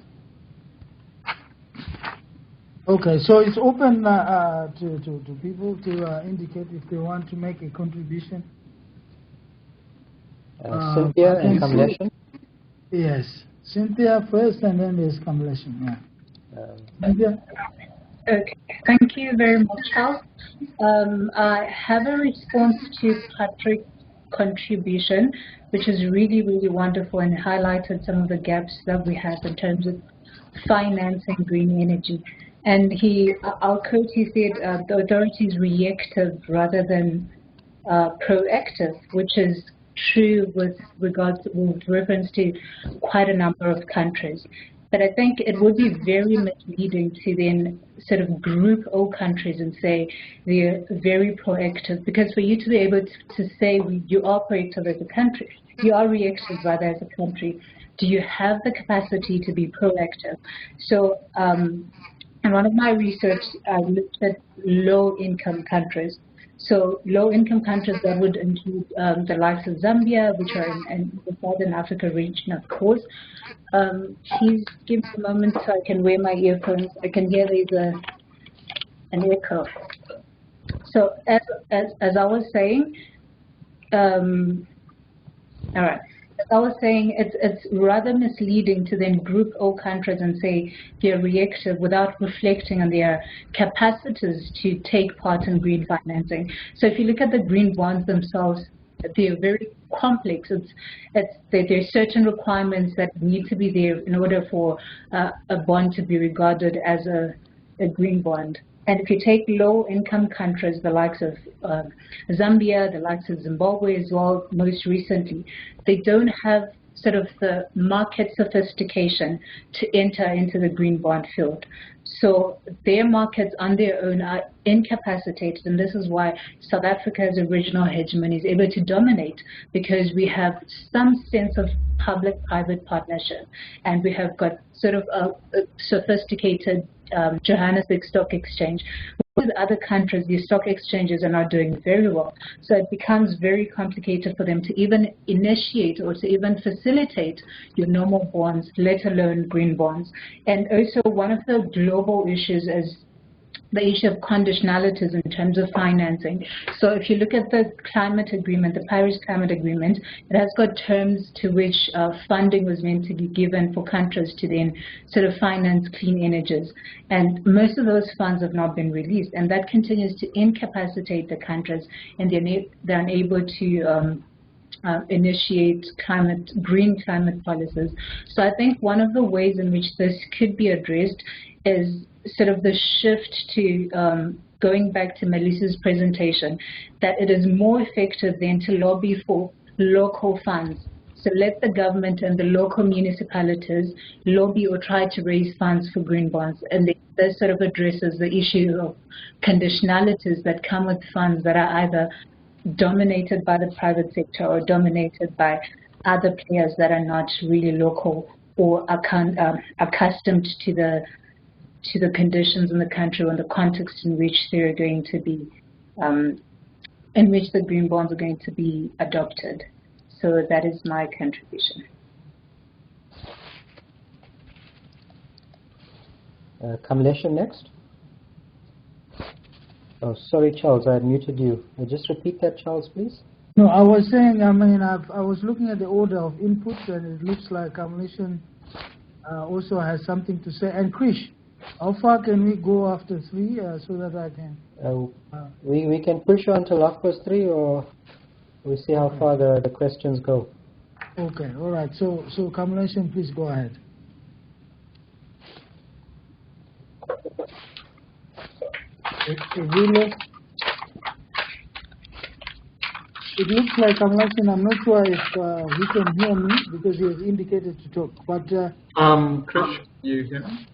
Okay, so it's open to people to indicate if they want to make a contribution. Cynthia and Kamleshan? Yes, Cynthia first, and then there's Kamleshan. Yeah. Cynthia? Okay, thank you very much, Charles. I have a response to Patrick's contribution, which is really, really wonderful and highlighted some of the gaps that we have in terms of financing green energy. And I'll quote, he said, the authorities reactive rather than proactive, which is true with reference to quite a number of countries. But I think it would be very misleading to then sort of group all countries and say they're very proactive, because for you to be able to say you are proactive as a country, you are reactive rather as a country, do you have the capacity to be proactive? So in one of my research, I looked at low-income countries. So low-income countries, that would include the likes of Zambia, which are in the Southern Africa region, of course. Please give me a moment so I can wear my earphones. I can hear there's an echo. So as I was saying, all right. I was saying it's rather misleading to then group all countries and say they're reactive without reflecting on their capacities to take part in green financing. So if you look at the green bonds themselves, they're very complex. There's certain requirements that need to be there in order for a bond to be regarded as a green bond. And if you take low-income countries, the likes of Zambia, the likes of Zimbabwe as well, most recently, they don't have sort of the market sophistication to enter into the green bond field. So their markets on their own are incapacitated, and this is why South Africa's original hegemony is able to dominate, because we have some sense of public-private partnership, and we have got sort of a sophisticated Johannesburg Stock Exchange. With other countries, these stock exchanges are not doing very well. So it becomes very complicated for them to even initiate or to even facilitate your normal bonds, let alone green bonds. And also one of the global issues is the issue of conditionalities in terms of financing. So if you look at the climate agreement, the Paris Climate Agreement, it has got terms to which funding was meant to be given for countries to then sort of finance clean energies. And most of those funds have not been released, and that continues to incapacitate the countries, and they're unable to initiate green climate policies. So I think one of the ways in which this could be addressed is sort of the shift to going back to Melissa's presentation, that it is more effective then to lobby for local funds. So let the government and the local municipalities lobby or try to raise funds for green bonds. And this sort of addresses the issue of conditionalities that come with funds that are either dominated by the private sector or dominated by other players that are not really local or accustomed to the conditions in the country or the context in which they're going to be, in which the green bonds are going to be adopted. So that is my contribution. Kamlesha next. Oh, sorry, Charles, I had muted you. Just repeat that, Charles, please. No, I was saying, I mean, I was looking at the order of inputs, and it looks like Kamlesha also has something to say. And Krish, how far can we go after 3 so that I can? We can push on till 3:30, or we see how far the questions go. Okay, all right. So Kamlesha, please go ahead. It looks like Kamlesha, I'm not sure if he can hear me because he has indicated to talk. But Krish, you hear me?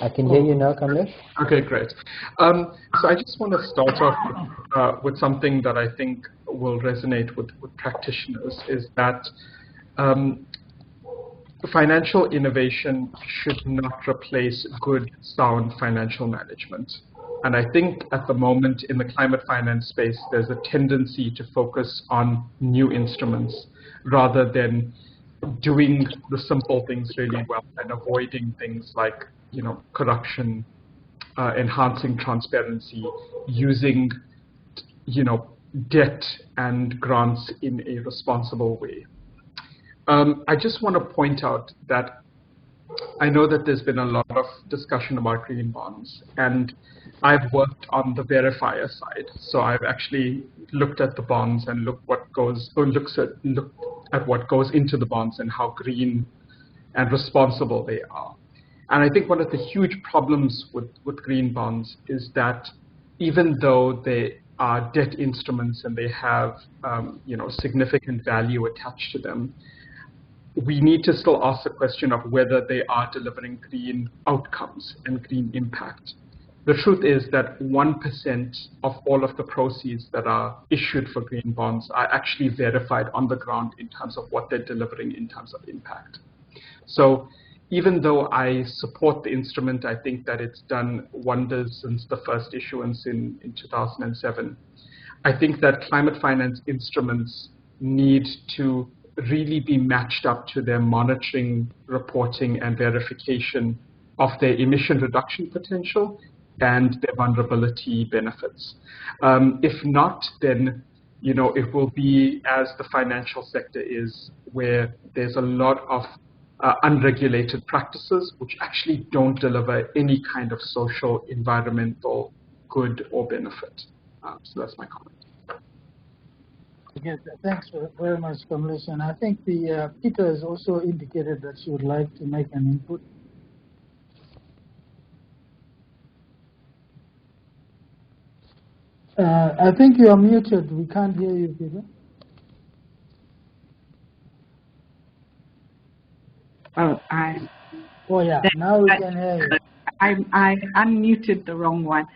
I can hear you now, Kamlesh. Okay, great. So I just want to start off with something that I think will resonate with practitioners, is that financial innovation should not replace good, sound financial management. And I think at the moment in the climate finance space, there's a tendency to focus on new instruments rather than doing the simple things really well and avoiding things like, corruption, enhancing transparency, using, debt and grants in a responsible way. I just want to point out that I know that there's been a lot of discussion about green bonds, and I've worked on the verifier side. So I've actually looked at the bonds and looked at what goes into the bonds and how green and responsible they are. And I think one of the huge problems with green bonds is that even though they are debt instruments and they have significant value attached to them, we need to still ask the question of whether they are delivering green outcomes and green impact. The truth is that 1% of all of the proceeds that are issued for green bonds are actually verified on the ground in terms of what they're delivering in terms of impact. So even though I support the instrument, I think that it's done wonders since the first issuance in 2007. I think that climate finance instruments need to really be matched up to their monitoring, reporting, and verification of their emission reduction potential and their vulnerability benefits. If not, then it will be as the financial sector is, where there's a lot of unregulated practices which actually don't deliver any kind of social, environmental good or benefit. So that's my comment. Okay, thanks very much, Kamlesh. And I think Peter has also indicated that she would like to make an input. I think you are muted. We can't hear you, Peter. Oh yeah, now we can hear you. I unmuted the wrong one.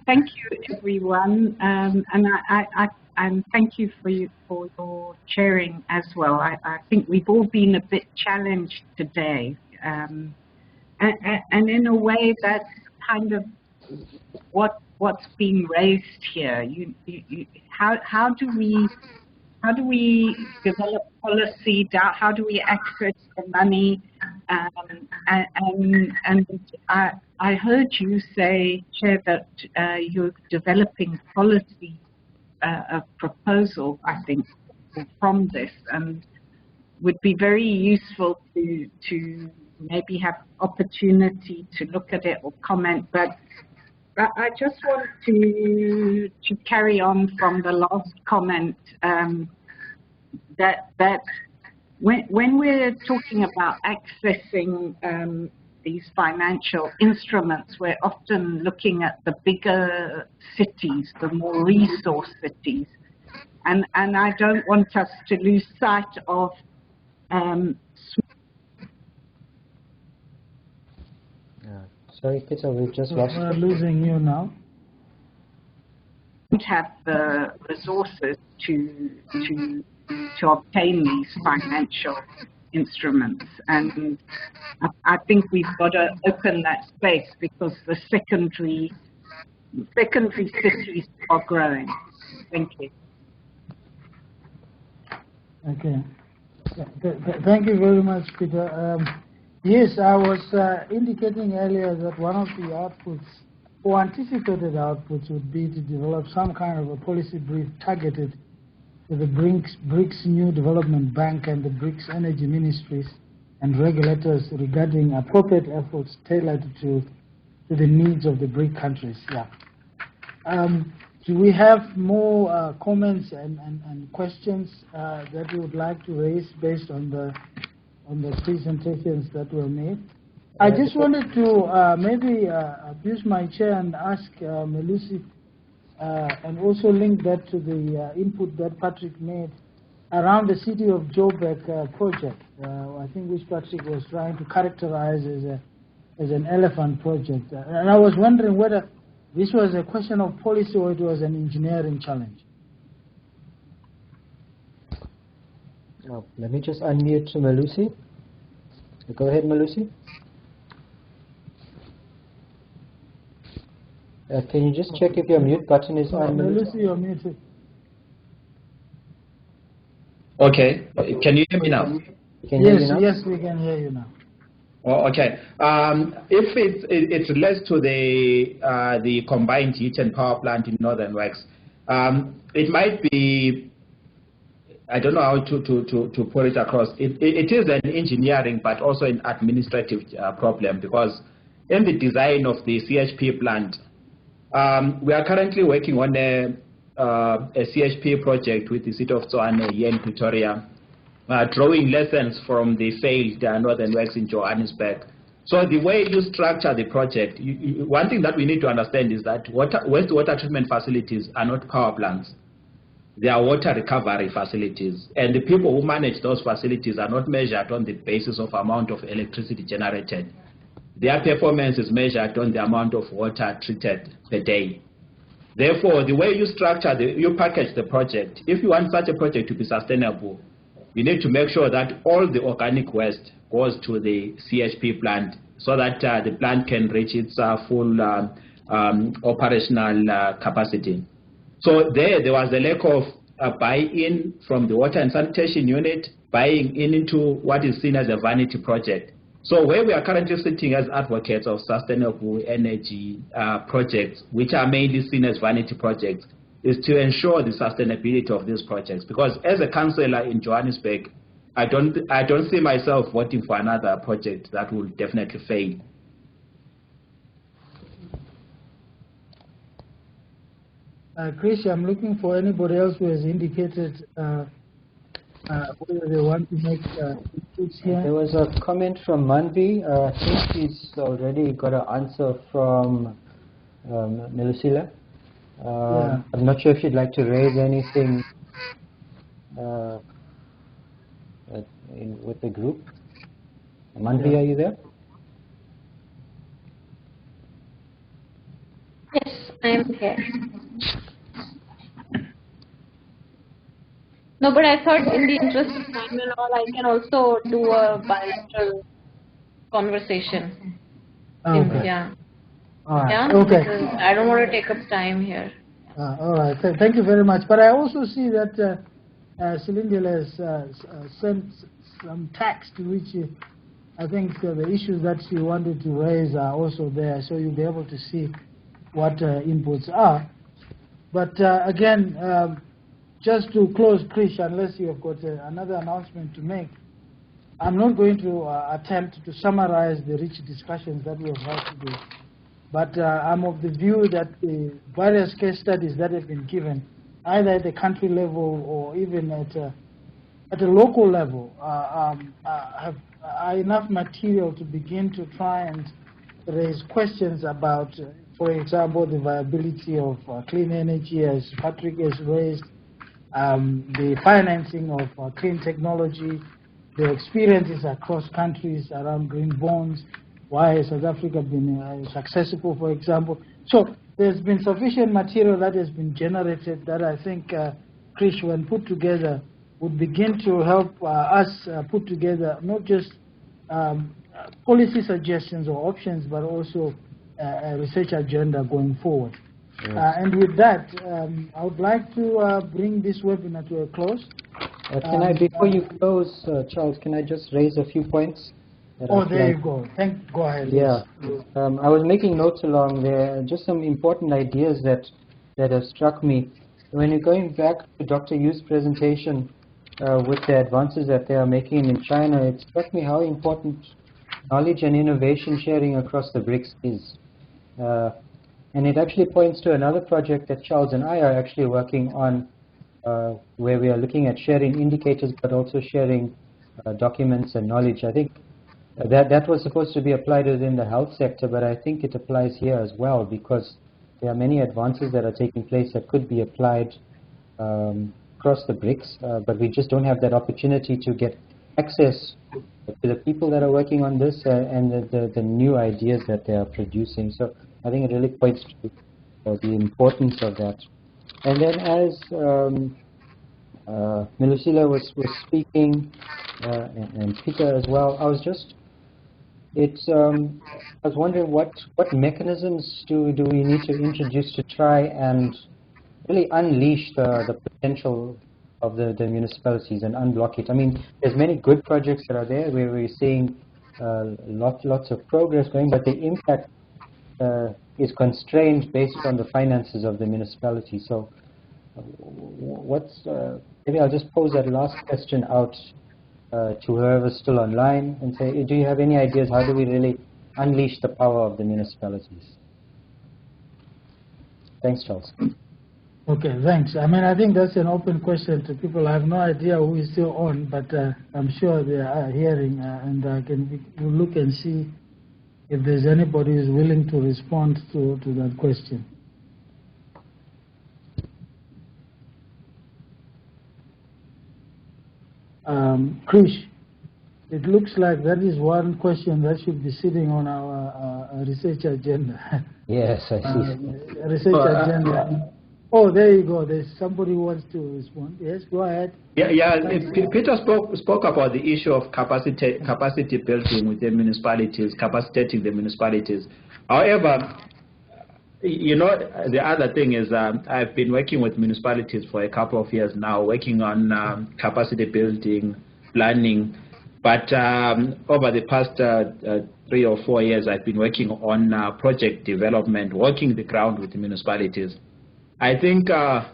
Thank you, everyone, and thank you for your sharing as well. I think we've all been a bit challenged today, and in a way that's kind of what's being raised here. How do we develop policy? How do we access the money? And I heard you say, Chair, that you're developing policy proposal, I think, from this, and would be very useful to maybe have opportunity to look at it or comment. But I just want to carry on from the last comment that when we're talking about accessing these financial instruments, we're often looking at the bigger cities, the more resource cities, and I don't want us to lose sight of Sorry, Peter, we've just lost. We're losing you now. Don't have the resources to obtain these financial instruments, and I think we've got to open that space because the secondary cities are growing. Thank you. Okay. Thank you very much, Peter. Yes, I was indicating earlier that one of the outputs, or anticipated outputs, would be to develop some kind of a policy brief targeted to the BRICS New Development Bank and the BRICS Energy Ministries and regulators regarding appropriate efforts tailored to the needs of the BRIC countries. Yeah. Do we have more comments and questions that you would like to raise based on the presentations that were made? I just wanted to maybe abuse my chair and ask Melusi, and also link that to the input that Patrick made around the City of Joburg project. I think which Patrick was trying to characterize as an elephant project. And I was wondering whether this was a question of policy or it was an engineering challenge. Let me just unmute to Melusi. Go ahead, Melusi. Can you just check if your mute button is on? Melusi, you're muted. Okay. Can you hear me now? Yes, we can hear you now. Oh, okay. If it relates to the combined heat and power plant in Northern Works, it might be, I don't know how to put it across. It is an engineering but also an administrative problem, because in the design of the CHP plant, we are currently working on a CHP project with the City of Tshwane here in Pretoria, drawing lessons from the failed Northern Works in Johannesburg. So the way you structure the project, one thing that we need to understand is that wastewater treatment facilities are not power plants. They are water recovery facilities. And the people who manage those facilities are not measured on the basis of amount of electricity generated. Their performance is measured on the amount of water treated per day. Therefore, the way you structure, you package the project, if you want such a project to be sustainable, you need to make sure that all the organic waste goes to the CHP plant so that the plant can reach its full operational capacity. So there was a lack of buy-in from the water and sanitation unit, buying into what is seen as a vanity project. So where we are currently sitting as advocates of sustainable energy projects, which are mainly seen as vanity projects, is to ensure the sustainability of these projects. Because as a councillor in Johannesburg, I don't see myself voting for another project that will definitely fail. Chris, I'm looking for anybody else who has indicated whether they want to make inputs here. There was a comment from Manvi. I think he's already got an answer from Melusila. Yeah. I'm not sure if you'd like to raise anything with the group. Manvi, are you there? Yes, I am here. No, but I thought in the interest of time and all, I can also do a bilateral conversation. Okay. Yeah. All right. Yeah. Okay. I don't want to take up time here. All right. Thank you very much. But I also see that Silindile has sent some text, which I think the issues that she wanted to raise are also there, so you'll be able to see what inputs are. But again, just to close, Chris, unless you have got another announcement to make, I'm not going to attempt to summarize the rich discussions that we have had today. But I'm of the view that the various case studies that have been given, either at the country level or even at at a local level, have enough material to begin to try and raise questions about, for example, the viability of clean energy, as Patrick has raised, the financing of clean technology, the experiences across countries around green bonds, why has South Africa been successful, for example. So there's been sufficient material that has been generated that I think, Krish, when put together, would begin to help us put together not just policy suggestions or options, but also a research agenda going forward. Yes. And with that, I would like to bring this webinar to a close. Can I, before you close, Charles, can I just raise a few points? Oh, there you go. Go ahead. Yeah. I was making notes along there, just some important ideas that have struck me. When you're going back to Dr. Yu's presentation with the advances that they are making in China, it struck me how important knowledge and innovation sharing across the BRICS is. And it actually points to another project that Charles and I are actually working on, where we are looking at sharing indicators, but also sharing documents and knowledge. I think that was supposed to be applied within the health sector, but I think it applies here as well, because there are many advances that are taking place that could be applied across the BRICS, but we just don't have that opportunity to get access to the people that are working on this and the new ideas that they are producing. So I think it really points to the importance of that. And then as Melusila was speaking, and Peter as well, I was wondering what mechanisms do we need to introduce to try and really unleash the potential of the municipalities and unblock it. I mean, there's many good projects that are there where we're seeing lots of progress going, but the impact is constrained based on the finances of the municipality. So maybe I'll just pose that last question out to whoever's still online and say, do you have any ideas, how do we really unleash the power of the municipalities? Thanks, Charles. Okay, thanks. I mean, I think that's an open question to people. I have no idea who is still on, but I'm sure they are hearing, and we'll look and see if there's anybody who's willing to respond to that question. Krish, it looks like that is one question that should be sitting on our research agenda. Yes, I see. Research agenda. Oh, there you go. There's somebody who wants to respond. Yes, go ahead. Yeah. Peter spoke about the issue of capacity building within municipalities, capacitating the municipalities. However, you know, the other thing is I've been working with municipalities for a couple of years now, working on capacity building, planning. But over the past 3 or 4 years, I've been working on project development, walking the ground with the municipalities. I think the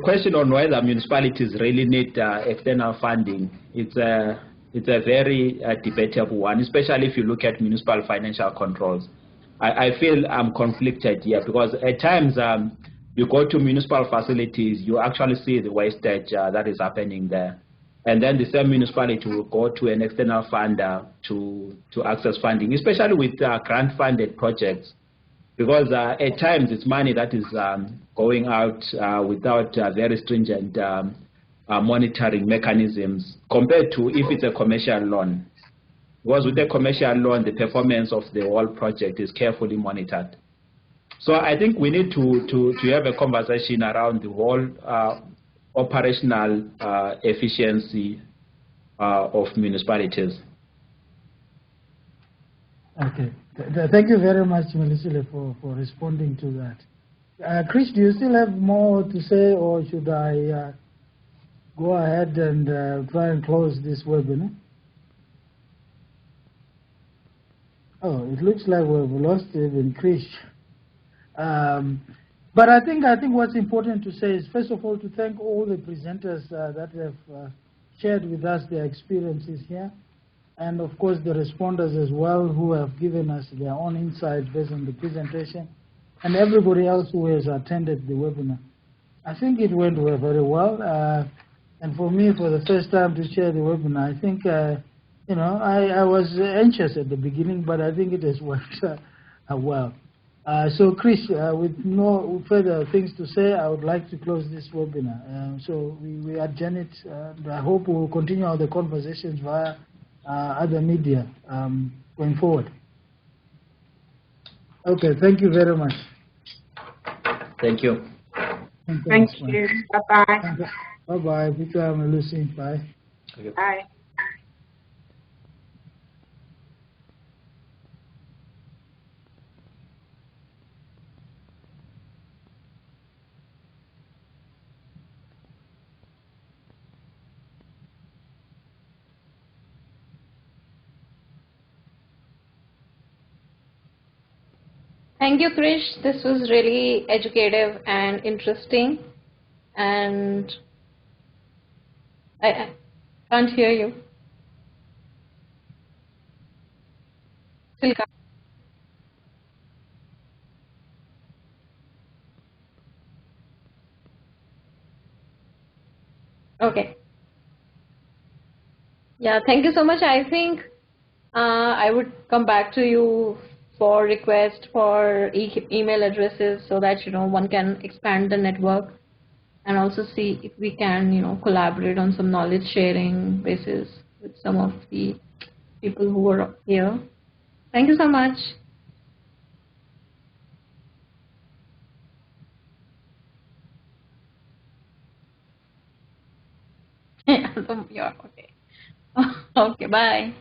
question on whether municipalities really need external funding, it's a very debatable one, especially if you look at municipal financial controls. I feel I'm conflicted here because at times you go to municipal facilities, you actually see the wastage that is happening there. And then the same municipality will go to an external funder to access funding, especially with grant-funded projects. Because at times it's money that is going out without very stringent monitoring mechanisms compared to if it's a commercial loan. Because with a commercial loan, the performance of the whole project is carefully monitored. So I think we need to have a conversation around the whole operational efficiency of municipalities. Okay. Thank you very much, Melusile, for responding to that. Chris, do you still have more to say, or should I go ahead and try and close this webinar? Oh, it looks like we've lost even Chris. But I think what's important to say is, first of all, to thank all the presenters that have shared with us their experiences here. And of course the responders as well, who have given us their own insights based on the presentation, and everybody else who has attended the webinar. I think it went very well. And for me, for the first time to chair the webinar, I think, you know, I was anxious at the beginning, but I think it has worked well. So, Chris, with no further things to say, I would like to close this webinar. So we adjourn it. I hope we will continue the conversations via other media going forward. Okay, thank you very much. Thank you. Thank you. Bye-bye. Bye-bye. Peter and Lucy. Bye. Bye. Thank you, Krish. This was really educative and interesting. And I can't hear you. Still can't. Okay. Yeah, thank you so much. I think I would come back to you for request for email addresses so that, you know, one can expand the network and also see if we can, you know, collaborate on some knowledge sharing basis with some of the people who are here. Thank you so much. Yeah, okay. Okay, bye.